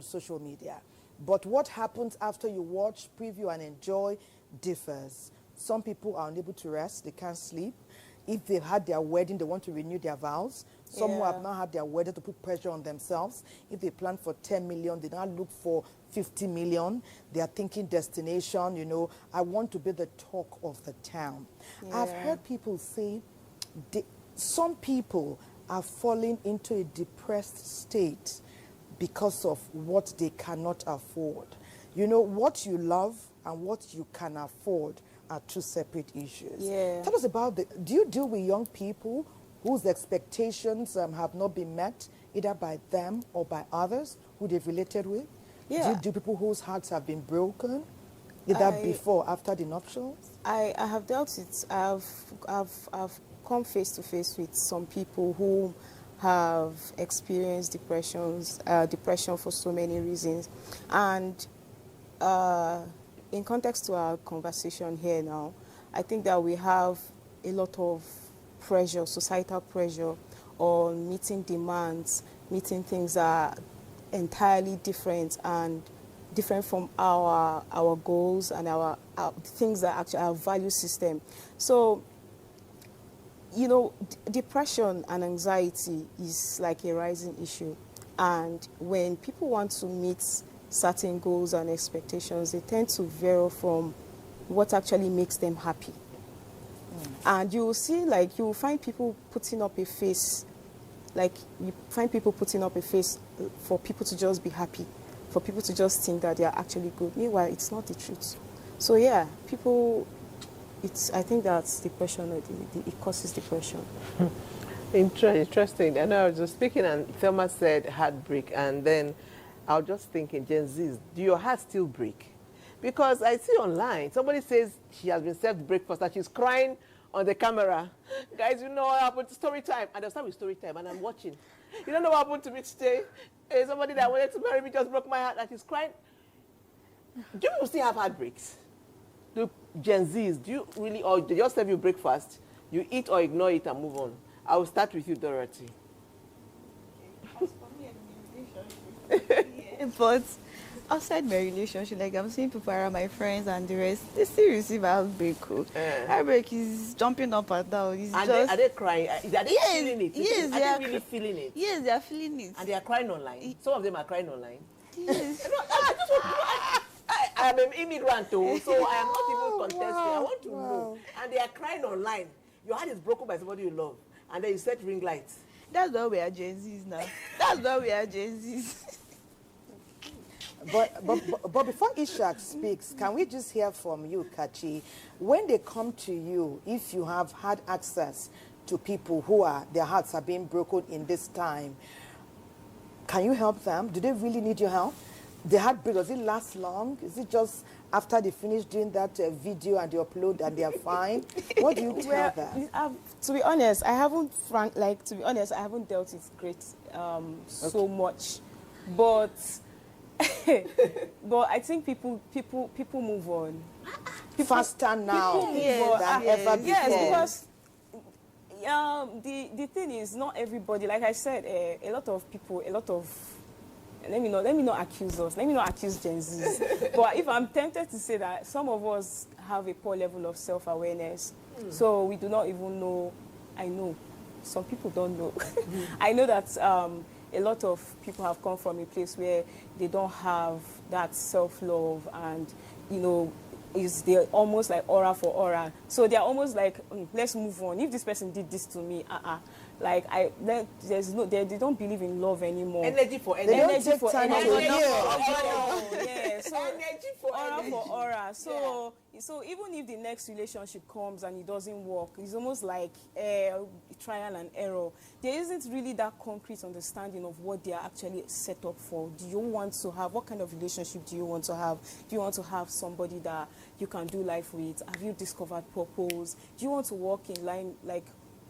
social media. But what happens after you watch, preview, and enjoy differs. Some people are unable to rest, they can't sleep. If they've had their wedding, they want to renew their vows. Some who have not had their wedding to put pressure on themselves. If they plan for 10 million, they now look for 50 million. They are thinking destination, you know, I want to be the talk of the town. Yeah. I've heard people say some people are falling into a depressed state because of what they cannot afford. You know, what you love and what you can afford are two separate issues. Yeah. Tell us about do you deal with young people whose expectations have not been met, either by them or by others who they've related with? Yeah. Do you do people whose hearts have been broken, either before or after the nuptials? I have dealt with, I've come face to face with some people who have experienced depression for so many reasons. And in context to our conversation here now, I think that we have a lot of pressure, societal pressure on meeting demands, meeting things that are entirely different and different from our goals and our things that actually our value system. So, you know, depression and anxiety is like a rising issue. And when people want to meet certain goals and expectations, they tend to veer from what actually makes them happy. And you will see, like, you will find people putting up a face, like, you find people putting up a face for people to just be happy, for people to just think that they are actually good. Meanwhile, it's not the truth. So, yeah, people... I think that's depression. It causes depression. Interesting. I know I was just speaking and Thelma said heartbreak, and then I was just thinking, Gen Zs, do your heart still break? Because I see online, somebody says she has been served breakfast and she's crying on the camera. Guys, you know what happened to story time? And they'll start with story time and I'm watching. You don't know what happened to me today? Somebody that wanted to marry me just broke my heart and she's crying. Do you still have heartbreaks? Do Gen Zs, do you really, or they just serve you breakfast, you eat or ignore it and move on? I will start with you, Dorothy. But outside my relationship, like I'm seeing people around my friends and the rest, they still receive heartbreak. Heartbreak is jumping up and down. It's And just, are they crying? Are they feeling it? Yes, Are they really feeling it? Yes, they are feeling it. And they are crying online. Some of them are crying online. Yes. I am an immigrant too, so I am not even contesting. I want to know. And they are crying online. Your heart is broken by somebody you love. And then you set ring lights. That's why we are Gen Zs now. That's why we are Gen Zs. But before Ishak speaks, can we just hear from you, Kachi? When they come to you, if you have had access to people who are, their hearts are being broken in this time, can you help them? Do they really need your help? The heartbreak, does it last long? Is it just after they finish doing that video and they upload and they are fine? What do you tell them? To be honest, I haven't dealt with great so much, but but I think people move on. Faster now than ever before. Yes, because the thing is, not everybody. Like I said, a lot of people, let me not accuse us. Let me not accuse Gen Zs. But if I'm tempted to say that some of us have a poor level of self-awareness, so we do not even know. I know some people don't know. I know that a lot of people have come from a place where they don't have that self-love, and they're almost like aura for aura. So they're almost like, let's move on. If this person did this to me, like they don't believe in love anymore. Energy for energy. They don't take for time energy. to Yeah. So energy for aura energy. for aura. So even if the next relationship comes and it doesn't work, it's almost like trial and error. There isn't really that concrete understanding of what they are actually set up for. Do you want to have, what kind of relationship do you want to have? Do you want to have somebody that you can do life with? Have you discovered purpose? Do you want to walk in line, like,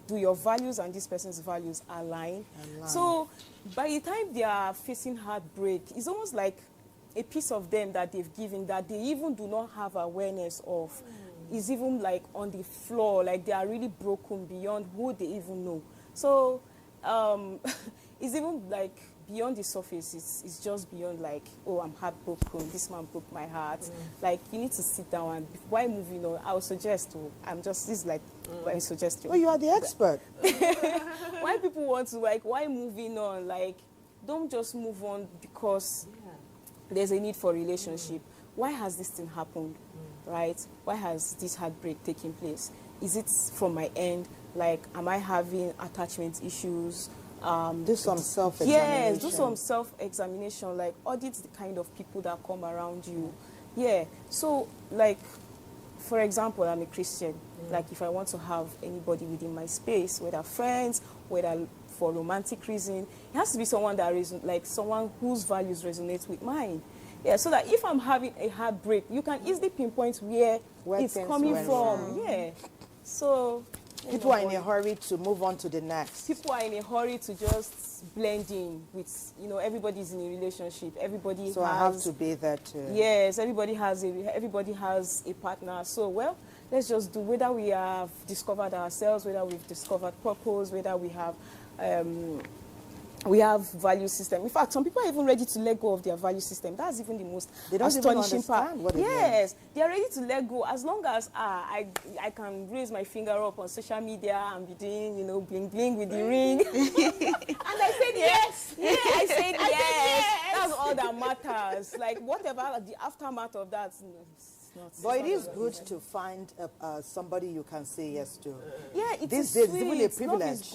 do your values and this person's values align? So by the time they are facing heartbreak, it's almost like a piece of them that they've given that they even do not have awareness of is even like on the floor, like they are really broken beyond who they even know. So it's even like beyond the surface. It's just beyond like, oh, I'm heartbroken, this man broke my heart. Like, you need to sit down and why moving on? I would suggest to, this is like my suggestion. Oh, you are the expert. Why people want to, like, why moving on? Like, don't just move on because there's a need for a relationship. Why has this thing happened, right? Why has this heartbreak taken place? Is it from my end? Like, am I having attachment issues? Do some self-examination. Yes, do some self-examination, like audit the kind of people that come around you. Yeah, so like, for example, I'm a Christian. Like, if I want to have anybody within my space, whether friends, whether for romantic reason, it has to be someone that someone whose values resonate with mine. Yeah, so that if I'm having a heartbreak, you can easily pinpoint where it's coming from. Yeah, so people are in a hurry to move on to the next. People are in a hurry to just blend in with, everybody's in a relationship. Everybody so I have to be there too. Yes, everybody has a partner. So, well, let's just do, whether we have discovered ourselves, whether we've discovered purpose, whether we have value system. In fact, some people are even ready to let go of their value system. That's even the most astonishing part. What yes, they are ready to let go as long as I can raise my finger up on social media and be doing, bling bling with the ring. And I said yes. Yeah, I said yes. That's all that matters. Like, whatever the aftermath of that. But it is good to find somebody you can say yes to. Yeah, these days, it's even a privilege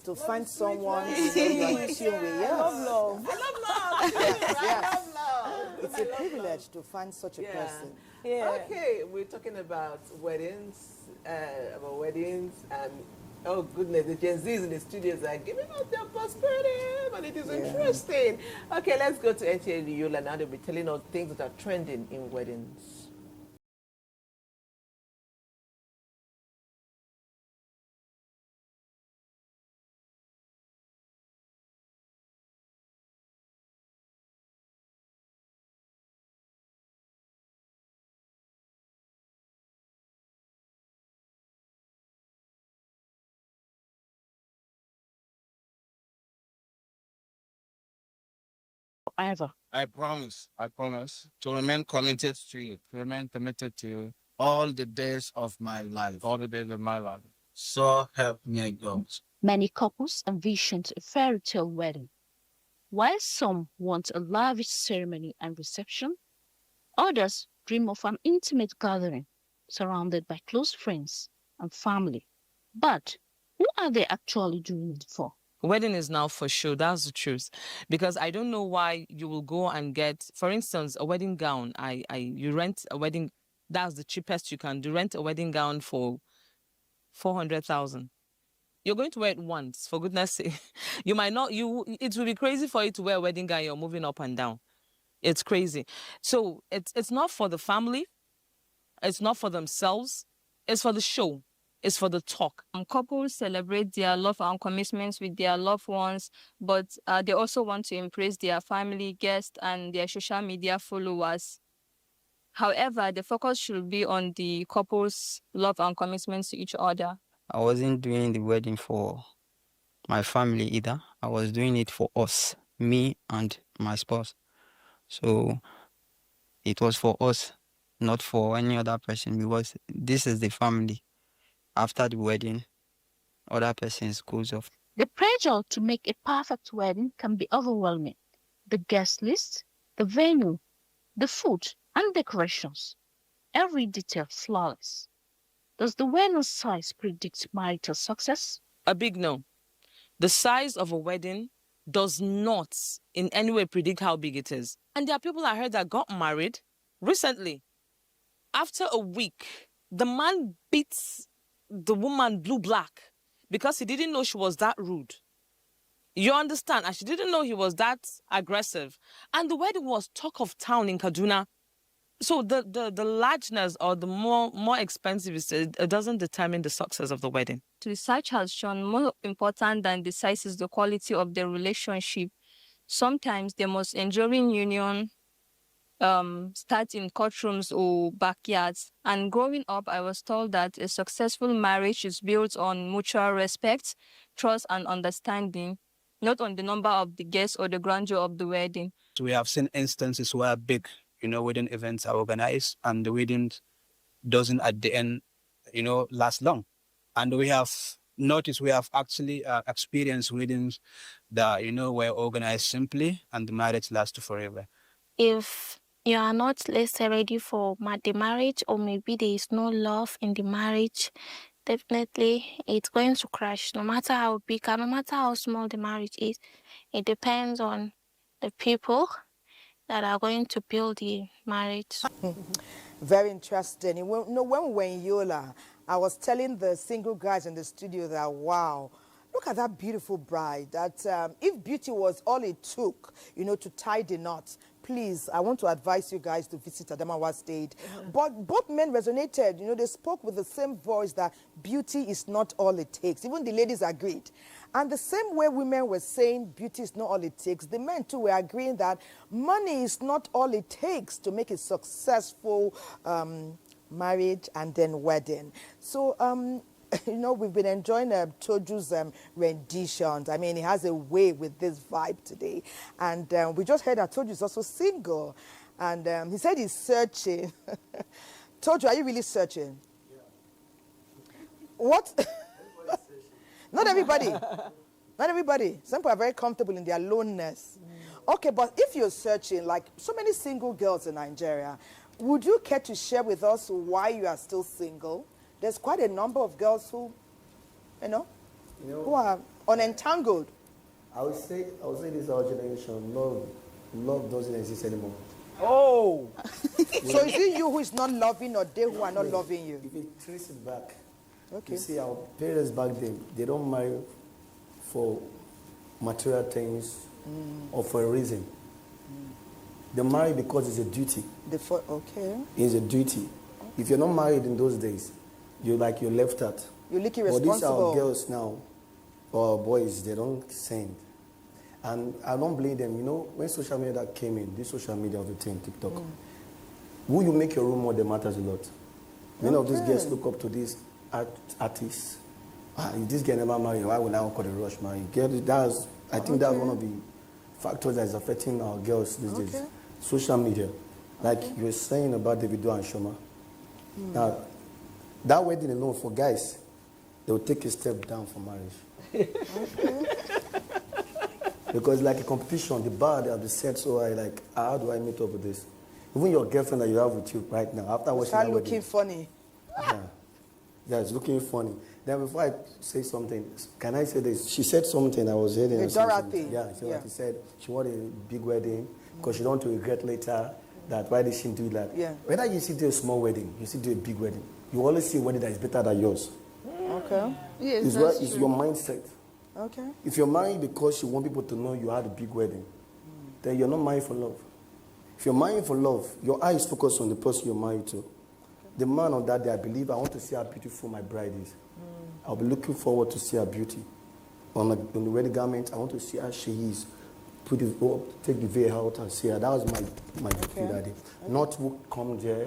to find someone you are in tune with. Yes. I love love. I love love. It's a privilege to find such a person. Yeah. Okay, we're talking about weddings, and oh goodness, the Gen Zs in the studios are giving us their perspective, and it is interesting. Okay, let's go to NTA Yola now. They'll be telling us things that are trending in weddings. forever. I promise to remain committed to you, all the days of my life. So help me God. Many couples envisioned a fairy tale wedding, while some want a lavish ceremony and reception. Others dream of an intimate gathering surrounded by close friends and family. But who are they actually doing it for? Wedding is now for show. That's the truth. Because I don't know why you will go and get, for instance, a wedding gown. You rent a wedding. That's the cheapest you can do. Rent a wedding gown for 400,000. You're going to wear it once, for goodness sake. You might not. It will be crazy for you to wear a wedding gown. You're moving up and down. It's crazy. So it's not for the family. It's not for themselves. It's for the show. It's for the talk. Couples celebrate their love and commitments with their loved ones, but they also want to impress their family, guests, and their social media followers. However, the focus should be on the couple's love and commitments to each other. I wasn't doing the wedding for my family either. I was doing it for us, me and my spouse. So it was for us, not for any other person, because this is the family. After the wedding, other persons goes off. The pressure to make a perfect wedding can be overwhelming. The guest list, the venue, the food and decorations, every detail flawless. Does the wedding size predict marital success? A big no. The size of a wedding does not in any way predict how big it is. And there are people I heard that got married recently. After a week, the man beats the woman blue black because he didn't know she was that rude. You understand? And she didn't know he was that aggressive. And the wedding was talk of town in Kaduna. So the largeness or the more expensive it doesn't determine the success of the wedding. Research has shown more important than the size is the quality of the relationship. Sometimes the most enduring union start in courtrooms or backyards. And growing up, I was told that a successful marriage is built on mutual respect, trust, and understanding, not on the number of the guests or the grandeur of the wedding. We have seen instances where big, wedding events are organized and the wedding doesn't at the end, last long. And we have noticed, we have actually experienced weddings that, were organized simply and the marriage lasts forever. If you are not, let's say, ready for the marriage, or maybe there is no love in the marriage, definitely it's going to crash, no matter how big and no matter how small the marriage is. It depends on the people that are going to build the marriage. Very interesting. When we were in Yola, I was telling the single guys in the studio that, wow, look at that beautiful bride. That if beauty was all it took, to tie the knots, please, I want to advise you guys to visit Adamawa State. But both men resonated. They spoke with the same voice that beauty is not all it takes. Even the ladies agreed. And the same way women were saying beauty is not all it takes, the men too were agreeing that money is not all it takes to make a successful marriage and then wedding. So, we've been enjoying Toju's renditions. I mean, he has a way with this vibe today. And we just heard that Toju is also single. And he said he's searching. Toju, are you really searching? Yeah. What? Not everybody. Not everybody. Some people are very comfortable in their aloneness. Okay, but if you're searching, like so many single girls in Nigeria, would you care to share with us why you are still single? There's quite a number of girls who, who are unentangled. I would say this our generation, love doesn't exist anymore. Oh! So is it you who is not loving or they who are not loving you? If you trace it back, okay. You see our parents back then, they don't marry for material things or for a reason. They marry because it's a duty. Okay. It's a duty. If you're not married in those days, you're left out. You look irresponsible. But these are girls now, or boys, they don't send. And I don't blame them. When social media came in, this social media of the thing, TikTok, who you make your role model matters a lot. Many of these girls look up to these artists. If this girl never married, why would I call the rush marry? I think that's one of the factors that is affecting our girls these days. Social media. Like you were saying about Davido and Shoma. Now, that wedding alone for guys, they will take a step down for marriage. Because like a competition, the bar they have been set so high, like, how do I meet up with this? Even your girlfriend that you have with you right now, after watching that wedding. Looking funny. Yeah, it's looking funny. Then before I say something, can I say this? She said something I was hearing. Dorothy. Yeah, she said she wanted a big wedding because she don't want to regret later that why did she do that. Yeah. Whether you see do a small wedding, you see do a big wedding, you always see a wedding that is better than yours. Okay. Yes, It's your mindset. Okay. If you're married because you want people to know you had a big wedding, then you're not married for love. If you're married for love, your eye is focused on the person you're married to. The man on that day, I believe, I want to see how beautiful my bride is. I'll be looking forward to see her beauty. On the wedding garment, I want to see how she is. Take the veil out and see her. That was my duty that day. Not who come there,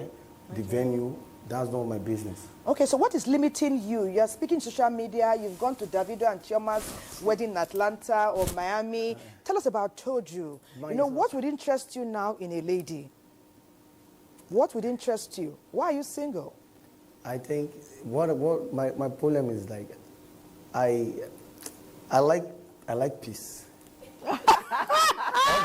the venue. That's not my business. Okay, so what is limiting you? You're speaking social media. You've gone to Davido and Chioma's wedding in Atlanta or Miami. Tell us about Toju. What would interest you now in a lady? What would interest you? Why are you single? I think what my problem is like, I like peace. All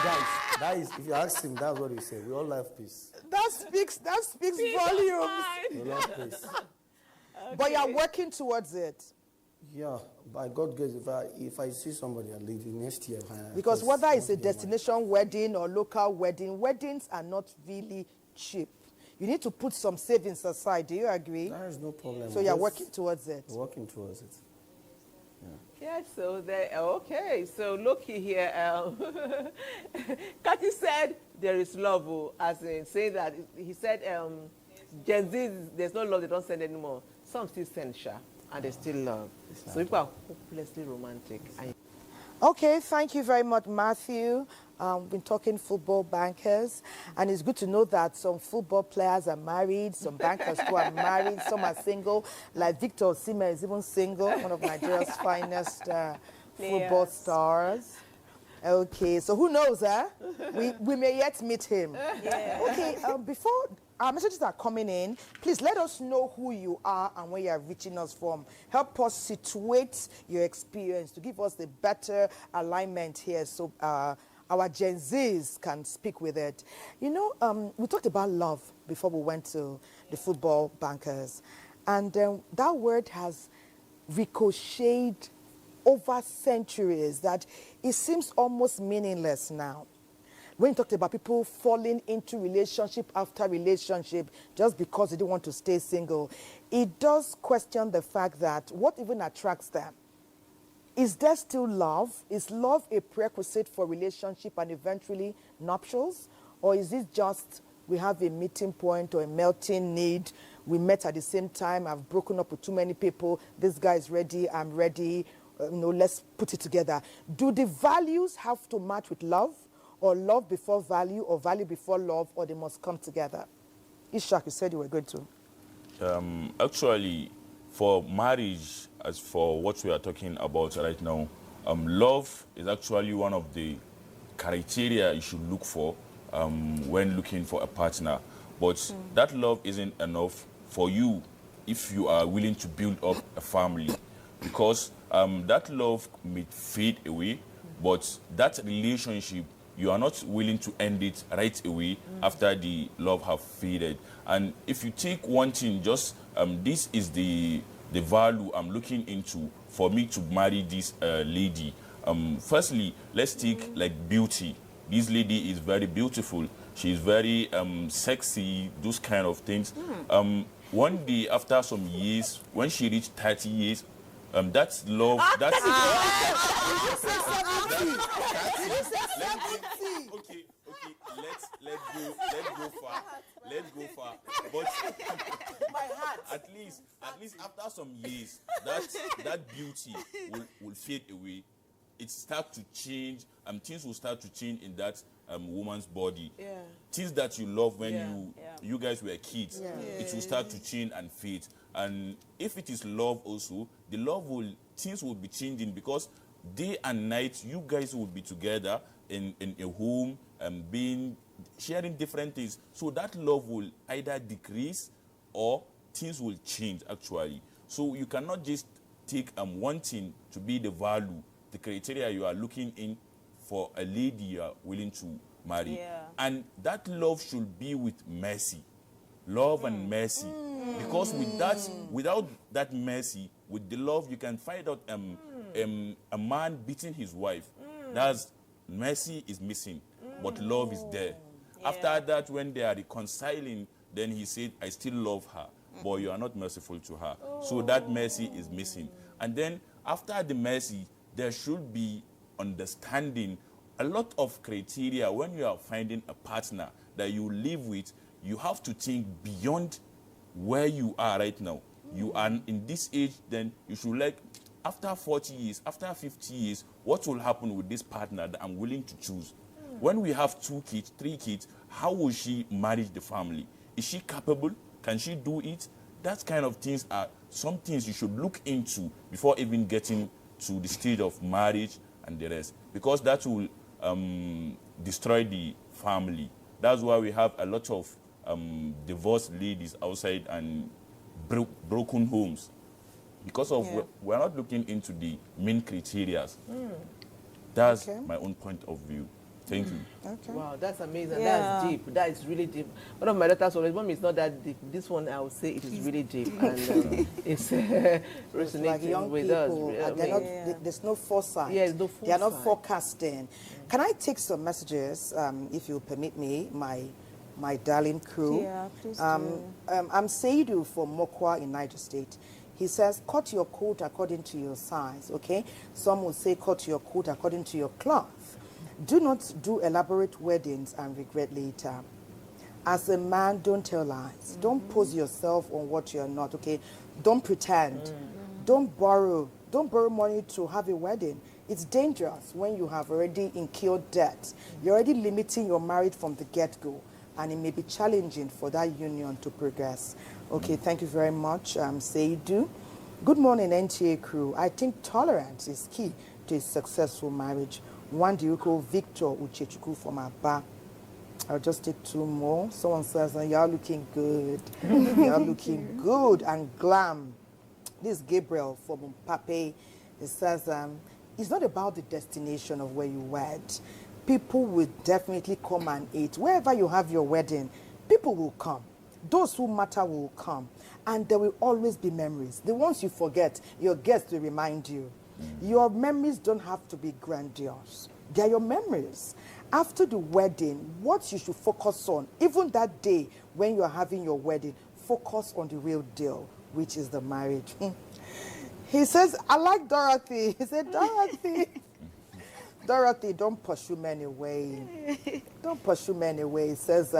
guys, that is, if you ask him, that's what he said. We all love peace. That speaks volumes. We love peace. But you're working towards it. Yeah, by God's grace, if I see somebody at least next year. Because whether it's a destination wedding or local wedding, weddings are not really cheap. You need to put some savings aside. Do you agree? There is no problem. So you're working towards it. Working towards it. Yeah, so okay. So looky here. Kati said there is love, as in saying that he said GenZ, there's no love, they don't send anymore. Some still send and they still love. So people are hopelessly romantic. Okay, thank you very much, Matthew. We've been talking football bankers, and it's good to know that some football players are married, some bankers too are married, some are single. Like Victor Osimhen is even single, one of Nigeria's finest football stars. Okay, so who knows, we may yet meet him. Yeah. Okay, before our messages are coming in, please let us know who you are and where you are reaching us from. Help us situate your experience to give us the better alignment here so our Gen Zs can speak with it. We talked about love before we went to the football bankers. And that word has ricocheted over centuries that it seems almost meaningless now. When you talked about people falling into relationship after relationship just because they don't want to stay single, it does question the fact that what even attracts them? Is there still love? Is love a prerequisite for relationship and eventually nuptials? Or is it just we have a meeting point or a melting need? We met at the same time. I've broken up with too many people. This guy is ready. I'm ready. Let's put it together. Do the values have to match with love? Or love before value, or value before love, or they must come together? Ishak, you said you were going to. Actually, for marriage, as for what we are talking about right now, love is actually one of the criteria you should look for when looking for a partner. But that love isn't enough for you if you are willing to build up a family. Because that love may fade away, but that relationship, you are not willing to end it right away after the love have faded. And if you take one thing, just this is the value I'm looking into for me to marry this lady. Firstly, let's take like beauty. This lady is very beautiful. She's very sexy, those kind of things. One day after some years, when she reached 30 years, that's love. That's okay. Let's go far. But at least after some years, that beauty will fade away. It starts to change. Things will start to change in that woman's body. Yeah. Things that you love when you guys were kids, it will start to change and fade. And if it is love also, things will be changing because day and night you guys will be together. in a home and sharing different things. So that love will either decrease or things will change actually. So you cannot just take one thing to be the value, the criteria you are looking in for a lady you are willing to marry. Yeah. And that love should be with mercy. Love and mercy. Because without that mercy, with the love, you can find out a man beating his wife. That's mercy is missing, but love is there. Yeah. After that, when they are reconciling, then he said, I still love her, but you are not merciful to her. So that mercy is missing. And then after the mercy, there should be understanding. A lot of criteria when you are finding a partner that you live with, you have to think beyond where you are right now. You are in this age, then you should after 40 years, after 50 years, what will happen with this partner that I'm willing to choose? When we have 2 kids, 3 kids, how will she manage the family? Is she capable? Can she do it? That kind of things are some things you should look into before even getting to the stage of marriage and the rest. Because that will destroy the family. That's why we have a lot of divorced ladies outside and broken homes. Because of we're not looking into the main criteria. That's my own point of view. Thank you. Okay. Wow, that's amazing. Yeah. That's deep. That is really deep. One of my daughters always, Mom, it's not that deep. This one, I would say it is really deep. And it's resonating like young with people, us. There's no foresight. Yeah, there's no foresight. They are not forecasting. Can I take some messages, if you permit me, my darling crew? Yeah, please do. I'm Seidu from Mokwa in Niger State. He says, cut your coat according to your size, okay? Some will say, cut your coat according to your cloth. Do not do elaborate weddings and regret later. As a man, don't tell lies. Don't pose yourself on what you're not, okay? Don't pretend. Don't borrow money to have a wedding. It's dangerous when you have already incurred debt. You're already limiting your marriage from the get-go, and it may be challenging for that union to progress. Okay, thank you very much, Seidu. Good morning, NTA crew. I think tolerance is key to a successful marriage. One Diuko Victor Uchechuku from Aba. I'll just take 2 more. Someone says, you're looking good. You're looking good and glam. This is Gabriel from Mpape. It says, it's not about the destination of where you wed. People will definitely come and eat. Wherever you have your wedding, people will come. Those who matter will come. And there will always be memories. The ones you forget, your guests will remind you. Your memories don't have to be grandiose. They are your memories. After the wedding, what you should focus on, even that day when you are having your wedding, focus on the real deal, which is the marriage. He says, I like Dorothy. He said, Dorothy. Dorothy, don't pursue men away. Don't pursue men away. He says,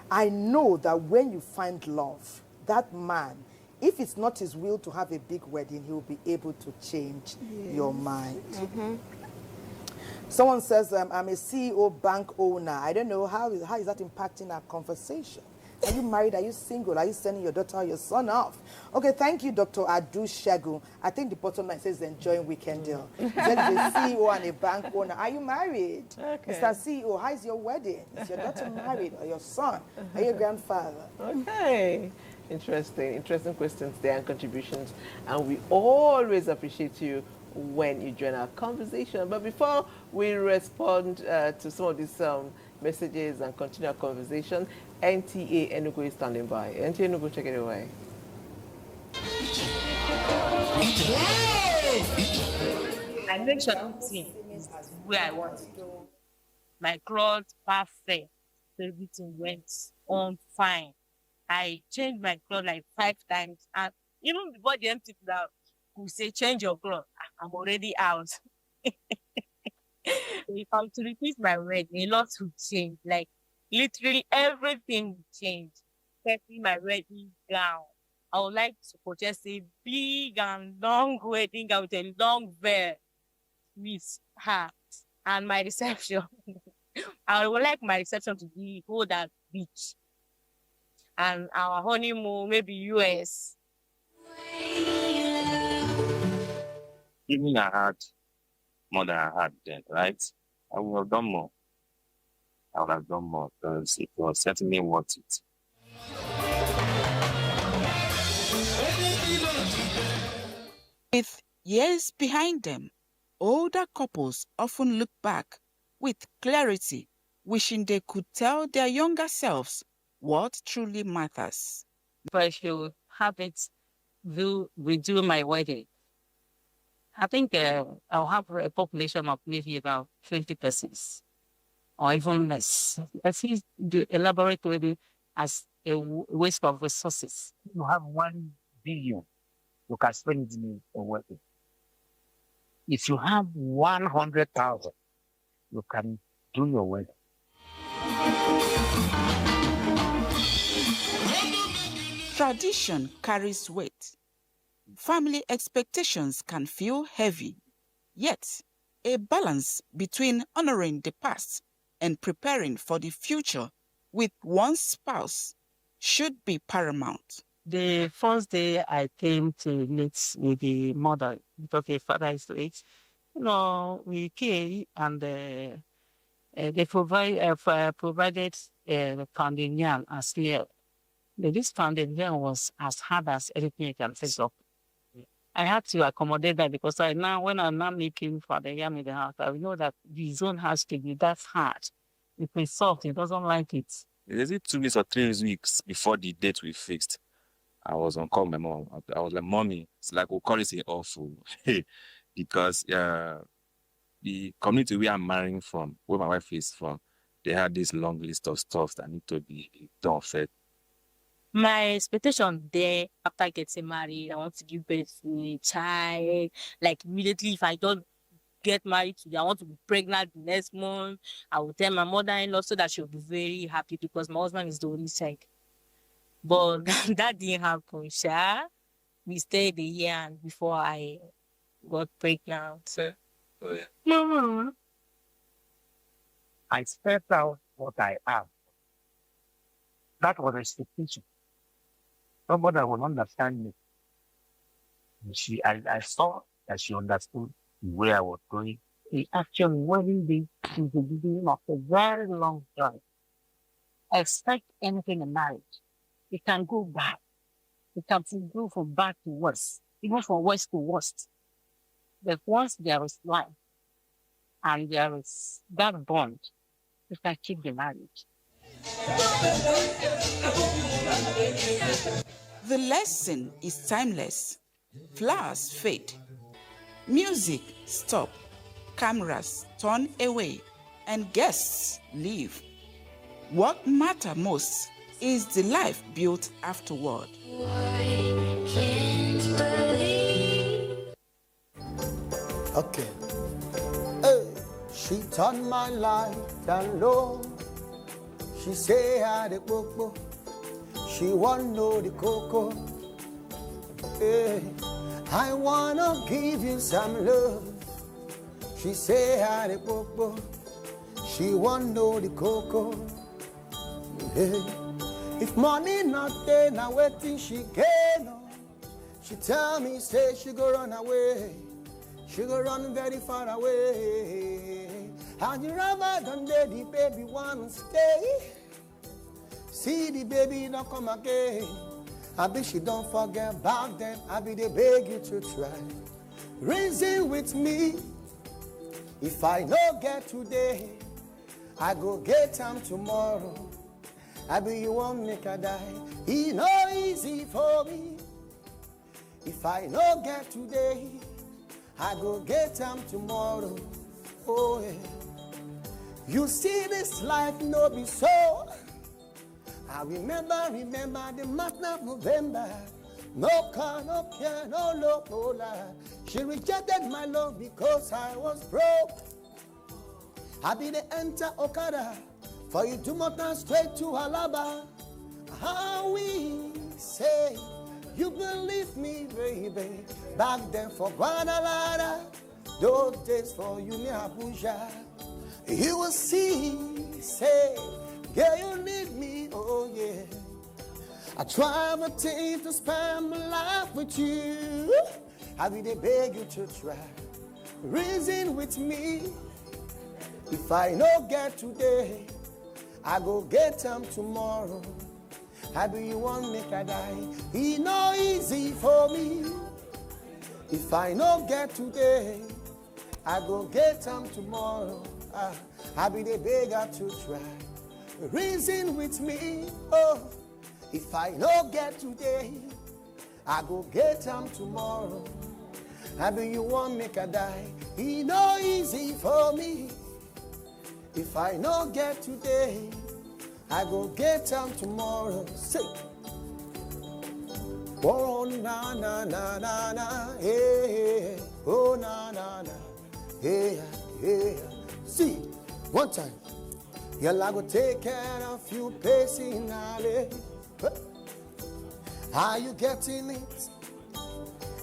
I know that when you find love, that man, if it's not his will to have a big wedding, he will be able to change your mind. Someone says, I'm a CEO bank owner. I don't know, how is that impacting our conversation? Are you married? Are you single? Are you sending your daughter or your son off? Okay, thank you, Dr. Adu Shagun. I think the bottom line says enjoying weekend deal. He said he's a CEO and a bank owner. Are you married? Okay. Mr. CEO, how is your wedding? Is your daughter married or your son? Are you a grandfather? Okay. Interesting questions there and contributions. And we always appreciate you when you join our conversation. But before we respond to some of these messages and continue our conversation, NTA Enugu is standing by. NTA Enugu, check it away. I make sure everything is where I want it. My clothes perfect. Everything went on fine. I changed my clothes like 5 times, and even before the empty people that could say change your clothes, I'm already out. If I'm to repeat my wedding, a lot will change. Like literally everything will change. Especially my wedding gown. I would like to purchase a big and long wedding gown with a long veil with her and my reception. I would like my reception to be hold at beach. And our honeymoon, maybe US. Even I had more than I had then, right? I would have done more. I would have done more because it was certainly worth it. With years behind them, older couples often look back with clarity, wishing they could tell their younger selves what truly matters. If I should have it redo my wedding, I think I'll have a population of maybe about 20 persons or even less. Let's see the elaborate wedding as a waste of resources. You have 1 billion, you can spend it in a wedding. If you have 100,000, you can do your wedding. Tradition carries weight. Family expectations can feel heavy. Yet, a balance between honoring the past and preparing for the future with one's spouse should be paramount. The first day I came to meet with the mother, because the father is to it, we came and they provided pounding yam as well. This pounding yam was as hard as anything you can think of. I had to accommodate that because when I'm not making for the yam in the house, I know that the zone has to be that hard. If it's soft, it doesn't like it. Is it 2 weeks or 3 weeks before the date we fixed? I was on call with my mom. I was like, Mommy, it's like we'll call it awful. Because the community we are marrying from, where my wife is from, they had this long list of stuff that need to be done first. My expectation there after getting married, I want to give birth to a child. Like immediately, if I don't get married today, I want to be pregnant the next month. I will tell my mother-in-law so that she'll be very happy because my husband is the only child. But that didn't happen, Sha. We stayed a year before I got pregnant. So, oh yeah. Mama. I stepped out what I have. That was expectation. Somebody will understand me. I saw that she understood where I was going. The actual wedding day is the beginning of a very long journey. Expect anything in marriage. It can go bad. It can go from bad to worse, even from worse to worst. But once there is life and there is that bond, you can keep the marriage. The lesson is timeless. Flowers fade. Music stop. Cameras turn away. And guests leave. What matters most is the life built afterward. Okay. Hey, she turned my life down low. She say I the coco. She want know the coco. Hey, I wanna give you some love. She say I the coco. She want know the coco. Hey, if money not there, now waiting she gain. She tell me say she go run away. She go run very far away. And you rather than the baby want to stay. See the baby not come again. I bet she don't forget about them. I be they beg you to try. Reason with me. If I no get today, I go get them tomorrow. I be you won't make a die. It no easy for me. If I no get today, I go get them tomorrow. Oh yeah. You see this life no be so. I remember the month of November. No car, no piano, no locola. She rejected my love because I was broke. I be the enter Okada for you to motor straight to Alaba. How we say you believe me, baby. Back then for Guadalajara, those days for you near Abuja. You will see, say, girl, you need me, oh yeah. I try everything to spend my life with you. I will beg you to try. Reason with me. If I no get today, I go get them tomorrow. How do you want make I die? It no easy for me. If I no get today, I go get them tomorrow. I be the beggar to try. Reason with me, oh. If I no get today, I go get them tomorrow. How do you want make I die? It no easy for me. If I no get today, I go get them tomorrow. Say, oh na na na na na, hey, oh na na na, hey, hey. See, one time, girl, I go take care of you, personally. How you getting it?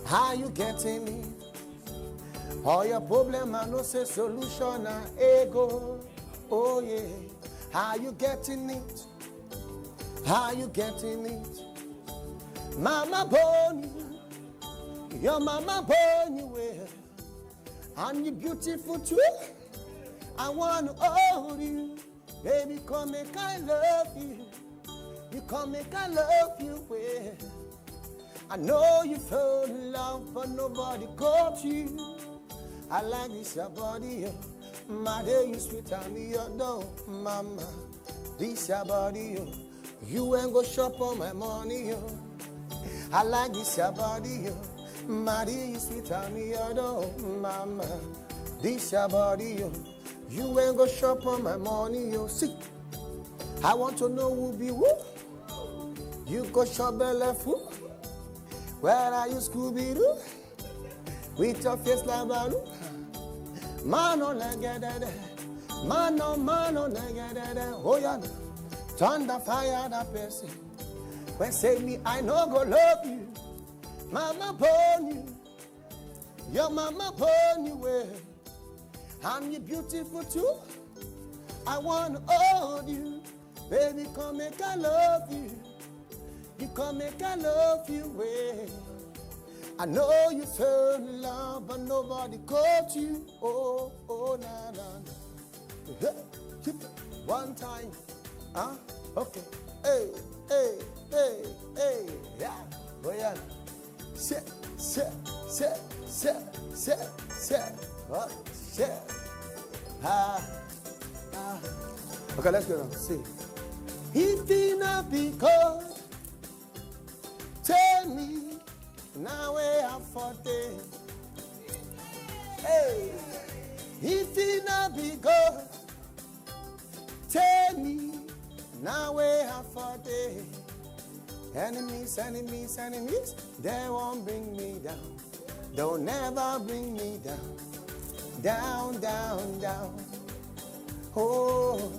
How you getting it? All your problem, I know say solution, ego. Oh yeah. How you getting it? How you getting it? Mama born you, your mama born you well, and you beautiful too. I wanna hold you, baby. Come make I love you. You come make I love you well. I know you fell in love, but nobody got you. I like this your body, my day you sweet and me your door, mama. This your body, you ain't go shop on my money, I like this your body, my day you sweet and me your door, mama. This your body, you ain't go shop on my money, See, I want to know who be who. You go shop belly food. Where are you, Scooby-Doo? With your face like Baloo. Man on like that. Man on like that. Oh yeah. Thunder fire that person. When say me, I know go love you. Mama born you. Your mama born you well. I'm you beautiful too. I wanna hold you. Baby, come make I love you. You come make I love you well. I know you fell in love, but nobody caught you. Oh, oh, na, na, na. One time, okay. Hey, hey, hey, hey, yeah. Oh, yeah. Shit. What? Shit. Okay, let's go now. See. If it not be God, tell me. Now we have 40. Hey, if it not be God, tell me. Now we have 40. Enemies, they won't bring me down. They'll never bring me down. Down. Oh,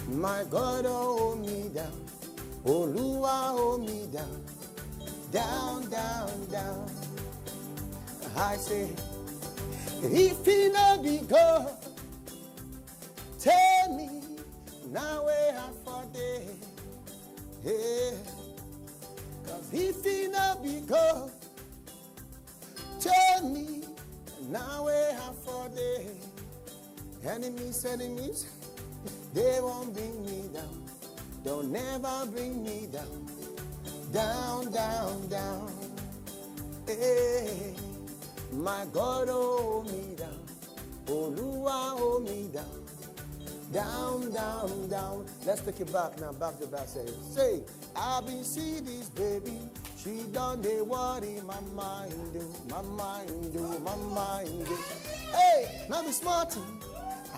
my God, hold me down. Oh, Lua, hold me down. Down. I say, if it not be God, tell me, now we have 40. Yeah. Cause if it not be God, tell me, now we have 40. Enemies, they won't bring me down. They'll never bring me down. Down. Hey, my God, hold me down. Oh, Lua, hold me down. Down. Let's take it back now. Back to back. Say, I've been see this baby. She done the worry my mind do. Hey, now be smarty.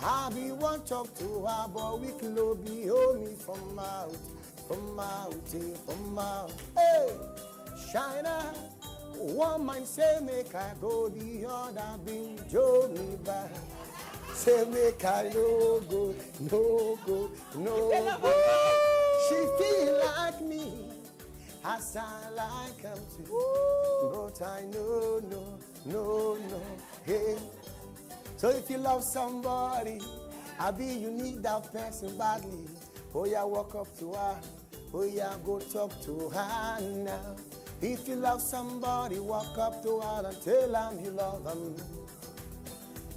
I be want talk to her, but we can be hold me from out. Hey, China, one man say make I go, the other be Joe me back. Say make I no go. She feel like me, I sound like him too, but I no. Hey, so if you love somebody, I be you need that person badly. Oh yeah, walk up to her. Oh yeah, go talk to her now. If you love somebody, walk up to her and tell them you love them.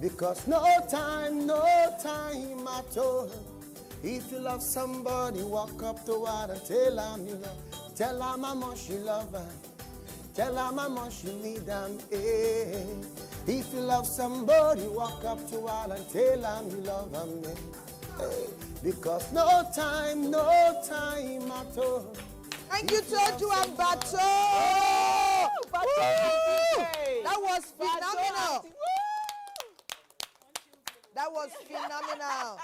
Because no time at all. If you love somebody, walk up to her and tell her you love. Tell her how much you love her. Tell her how much you need them. Eh. If you love somebody, walk up to her and tell her you love them. Eh. Because no time at all. Thank you, Toju and Bato. That was phenomenal. That was phenomenal.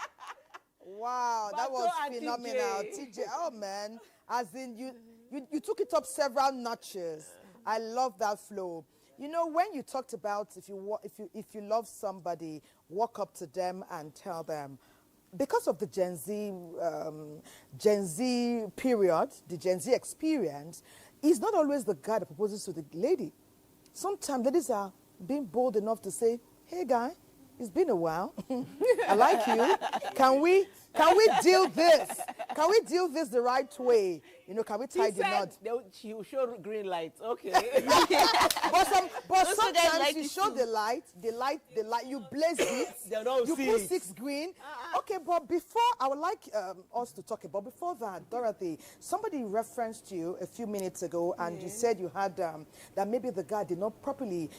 Wow, that was phenomenal. TJ, oh man, as in you took it up several notches. I love that flow. You know, when you talked about if you love somebody, walk up to them and tell them. Because of the Gen Z period, the Gen Z experience, it's not always the guy that proposes to the lady. Sometimes ladies are being bold enough to say, hey guy, it's been a while. I like you. Can we deal this? Can we deal this the right way? You know, can we tie the knot? She will show green light. Okay. but sometimes you show the light, you blaze it, you put 6 green. Okay, but before, I would like us to talk about, before that, Dorothy, somebody referenced you a few minutes ago and you said you had, that maybe the guy did not properly,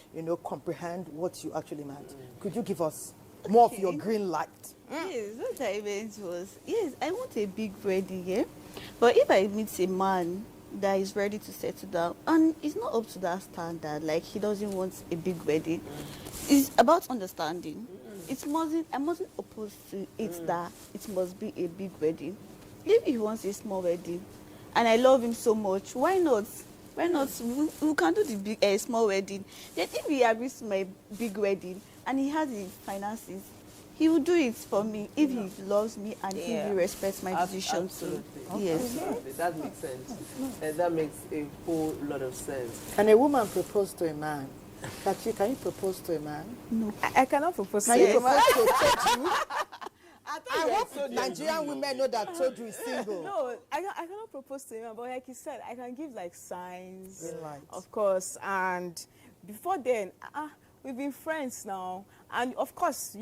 comprehend what you actually meant. Could you give us more of your green light? Yes, what I meant was, yes, I want a big wedding, yeah? But if I meet a man that is ready to settle down, and it's not up to that standard, like he doesn't want a big wedding, it's about understanding. I mustn't oppose to it that it must be a big wedding. If he wants a small wedding, and I love him so much, why not? Why not? We can do the small wedding. Then if he agrees to my big wedding, and he has the finances, he will do it for me if he loves me and if he respects my decision. Absolutely. Yes. Absolutely. That makes sense. And that makes a whole lot of sense. Can a woman propose to a man? Kachi, can you propose to a man? No. I cannot propose to a man. Can you propose to Toju? I hope Nigerian women know that Toju is single. No, I cannot propose to a man, but like you said, I can give like signs, of course. And before then, we've been friends now. And of course,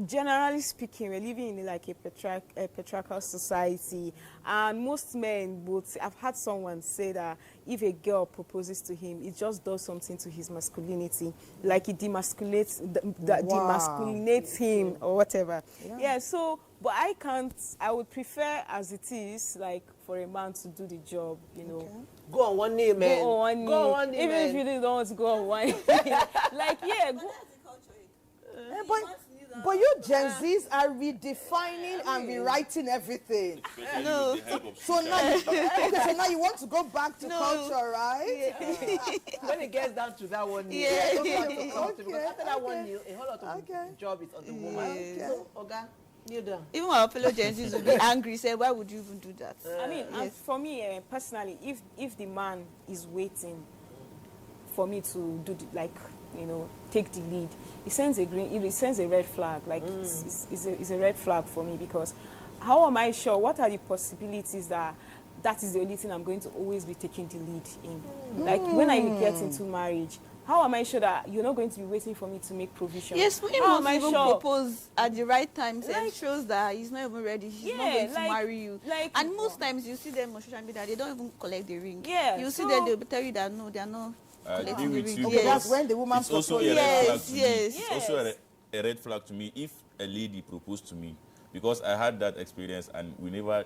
generally speaking, we're living in like a patriarchal society, and most men would say, I've had someone say that if a girl proposes to him, it just does something to his masculinity, like it demasculates him or whatever. Yeah, so, but I would prefer as it is, like for a man to do the job, Go on one knee, man. Go on one knee. Even if you really don't want to go on one knee. Like, yeah. But you Gen Zs are redefining and rewriting everything. No. So now you want to go back to culture, right? When it gets down to that one knee, because after that one knee, a whole lot of job is on the woman. So, Oga, kneel down. Even our fellow Gen Zs will be angry, say, why would you even do that? I mean, for me, personally, if the man is waiting for me to do take the lead, it sends a red flag. Like it's a red flag for me, because how am I sure? What are the possibilities that is the only thing I'm going to always be taking the lead in? Like when I get into marriage, how am I sure that you're not going to be waiting for me to make provision? Yes, when how am I even sure? propose at the right time, it shows that he's not even ready. He's not going to marry you. And most times you see them on social media, they don't even collect the ring. Yeah, you see them, they'll tell you that no, they are not. I agree with you. Okay, that's when the woman it's also a red flag to me. It's also a red flag to me if a lady proposed to me, because I had that experience and we never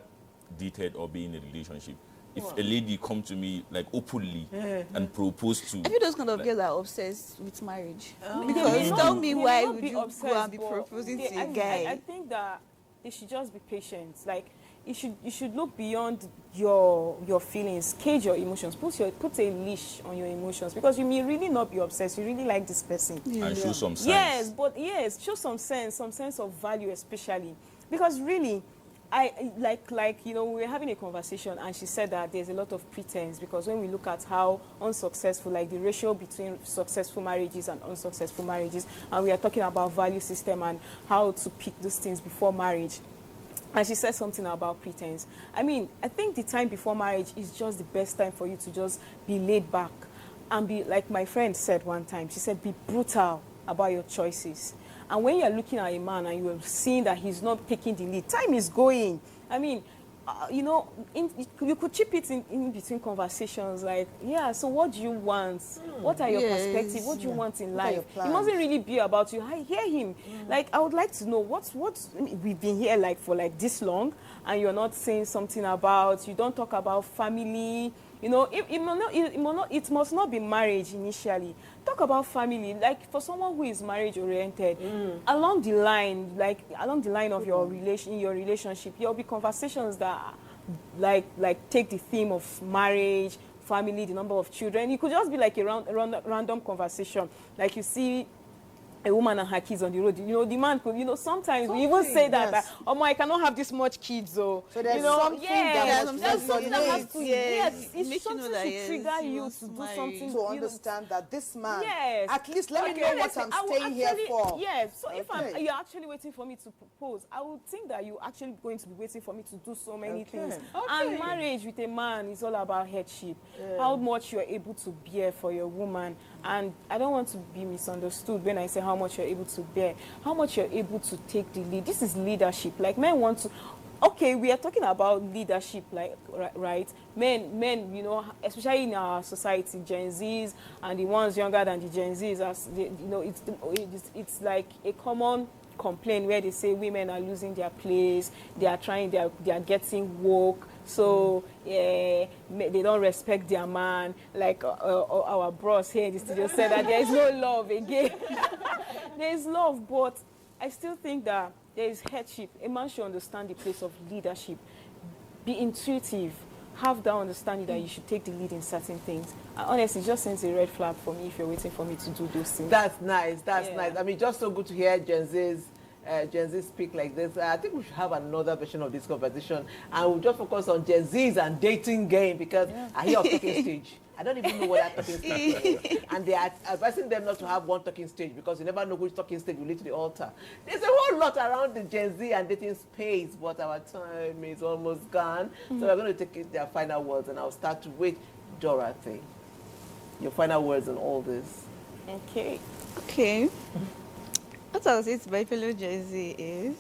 dated or be in a relationship. If a lady come to me like openly and propose to, I feel those kind of girls are obsessed with marriage. Because tell me why would you go and be proposing to a guy? I think that they should just be patient. Like you should look beyond your feelings, cage your emotions, put a leash on your emotions, because you may really not be obsessed. You really like this person. And show some sense. Show some sense of value, especially because really. We're having a conversation and she said that there's a lot of pretense, because when we look at how unsuccessful, like the ratio between successful marriages and unsuccessful marriages, and we are talking about value system and how to pick those things before marriage. And she said something about pretense. I mean, I think the time before marriage is just the best time for you to just be laid back and be, like my friend said one time, she said, be brutal about your choices. And when you're looking at a man and you're seeing that he's not taking the lead, time is going. I mean, you know, you could chip it in between conversations like, yeah, so what do you want? What are your perspectives? What do you want in life? It mustn't really be about you. I hear him. Like, I would like to know what's we've been here like for like this long, and you're not saying something about, you don't talk about family. You know, it must not be marriage initially. Talk about family, like for someone who is marriage oriented, along the line of your relationship, there'll be conversations that like take the theme of marriage, family, the number of children. It could just be like a random conversation. Like you see a woman and her kids on the road, you know, the man could, you know, sometimes we even say that, yes, oh, I cannot have this much kids, so there's, you know, something that has to, it's something to trigger you to do something, to understand that this man, yes, at least let me know what I'm staying here for. Yes, so if you're actually waiting for me to propose, I would think that you're actually going to be waiting for me to do so many things. And marriage with a man is all about headship, how much you're able to bear for your woman. And I don't want to be misunderstood when I say how much you're able to bear, how much you're able to take the lead. This is leadership. Like, men want to, okay, we are talking about leadership, like, right? Men, you know, especially in our society, Gen Zs and the ones younger than the Gen Zs, as they, you know, it's like a common complaint where they say women are losing their place, they are getting woke. So they don't respect their man. Like our bros here in the studio said that there is no love again. There is love, but I still think that there is headship. A man should understand the place of leadership. Be intuitive. Have that understanding that you should take the lead in certain things. And honestly, it just sends a red flag for me if you're waiting for me to do those things. That's nice. That's nice. I mean, just so good to hear Gen Z speak like this. I think we should have another version of this conversation, and we'll just focus on Gen Zs and dating game, because I hear of talking stage. I don't even know what that talking stage is. And they are advising them not to have one talking stage, because you never know which talking stage will lead to the altar. There's a whole lot around the Gen Z and dating space, but our time is almost gone. So we're going to take their final words, and I'll start with Dorothy. Your final words on all this. Okay. What I'll say to my fellow Gen Z is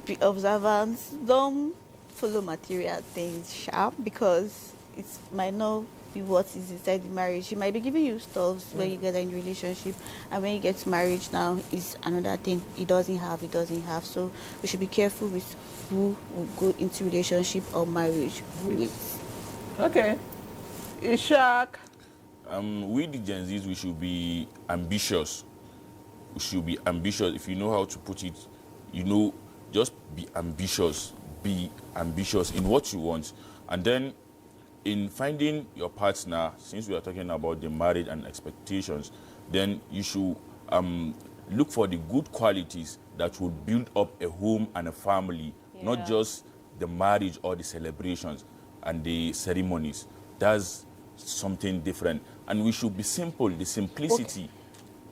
be observant. Don't follow material things sharp, because it might not be what is inside the marriage. She might be giving you stuff when you get in a relationship, and when you get married now is another thing it doesn't have. So we should be careful with who will go into relationship or marriage with. Okay. Ishak. We the Gen Zs, we should be ambitious. We should be ambitious. If you know how to put it, you know, just be ambitious. Be ambitious in what you want. And then in finding your partner, since we are talking about the marriage and expectations, then you should look for the good qualities that will build up a home and a family, not just the marriage or the celebrations and the ceremonies. That's something different. And we should be simple, the simplicity.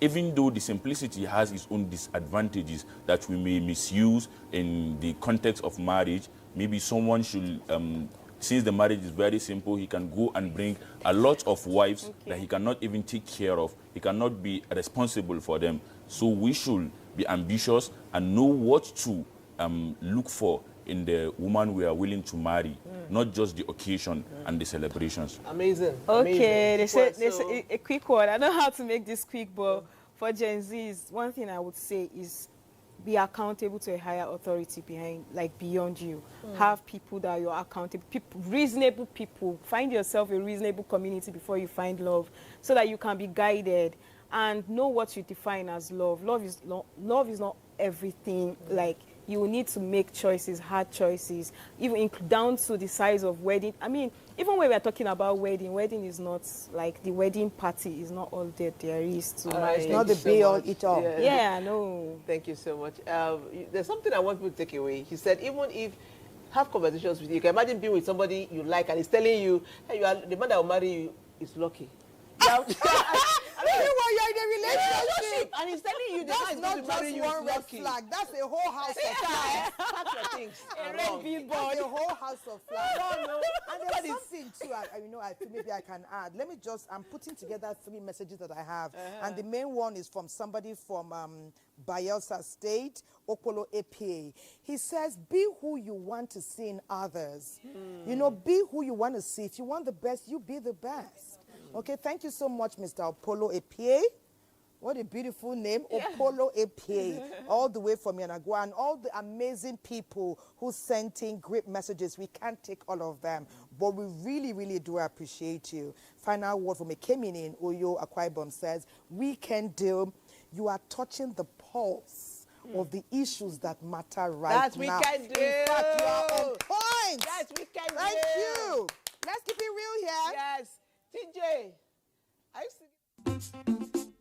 Even though the simplicity has its own disadvantages that we may misuse in the context of marriage, maybe someone should, since the marriage is very simple, he can go and bring a lot of wives that he cannot even take care of. He cannot be responsible for them. So we should be ambitious and know what to look for in the woman we are willing to marry, not just the occasion and the celebrations. Amazing. Okay, they said a quick one. I don't know how to make this quick, but for Gen Zs, one thing I would say is be accountable to a higher authority beyond you. Have people that you're accountable, reasonable people. Find yourself a reasonable community before you find love, so that you can be guided and know what you define as love. Love is not everything. Like, you will need to make choices, hard choices, even down to the size of wedding. I mean, even when we are talking about wedding is not like the wedding party is not all that there is to it's not the be all it all. Yeah, no. Thank you so much. There's something I want people to take away. He said, even if have conversations with you can imagine being with somebody you like and he's telling you, hey, the man that will marry you is lucky. I mean, while you're in a relationship, and he's telling you that's not to just marry you one red lucky. flag. That's a whole house of flags. Pack your things. A red billboard. That's a whole house of flags. No. And there's something too. I feel maybe I can add. Let me I'm putting together 3 messages that I have, and the main one is from somebody from Bayelsa State, Okolo APA. He says, "Be who you want to see in others. You know, be who you want to see. If you want the best, you be the best." Okay, thank you so much, Mr. Apollo APA. What a beautiful name, Apollo APA, all the way from Yanagua, and all the amazing people who sent in great messages. We can't take all of them, but we really, really do appreciate you. Final word from Ekemini in Oyo Akwa Ibom says, "We can deal. You are touching the pulse of the issues that matter right now. We can do. In fact, you are on point. That's we can do. Thank you. Let's keep it real here. Yes. TJ, I used to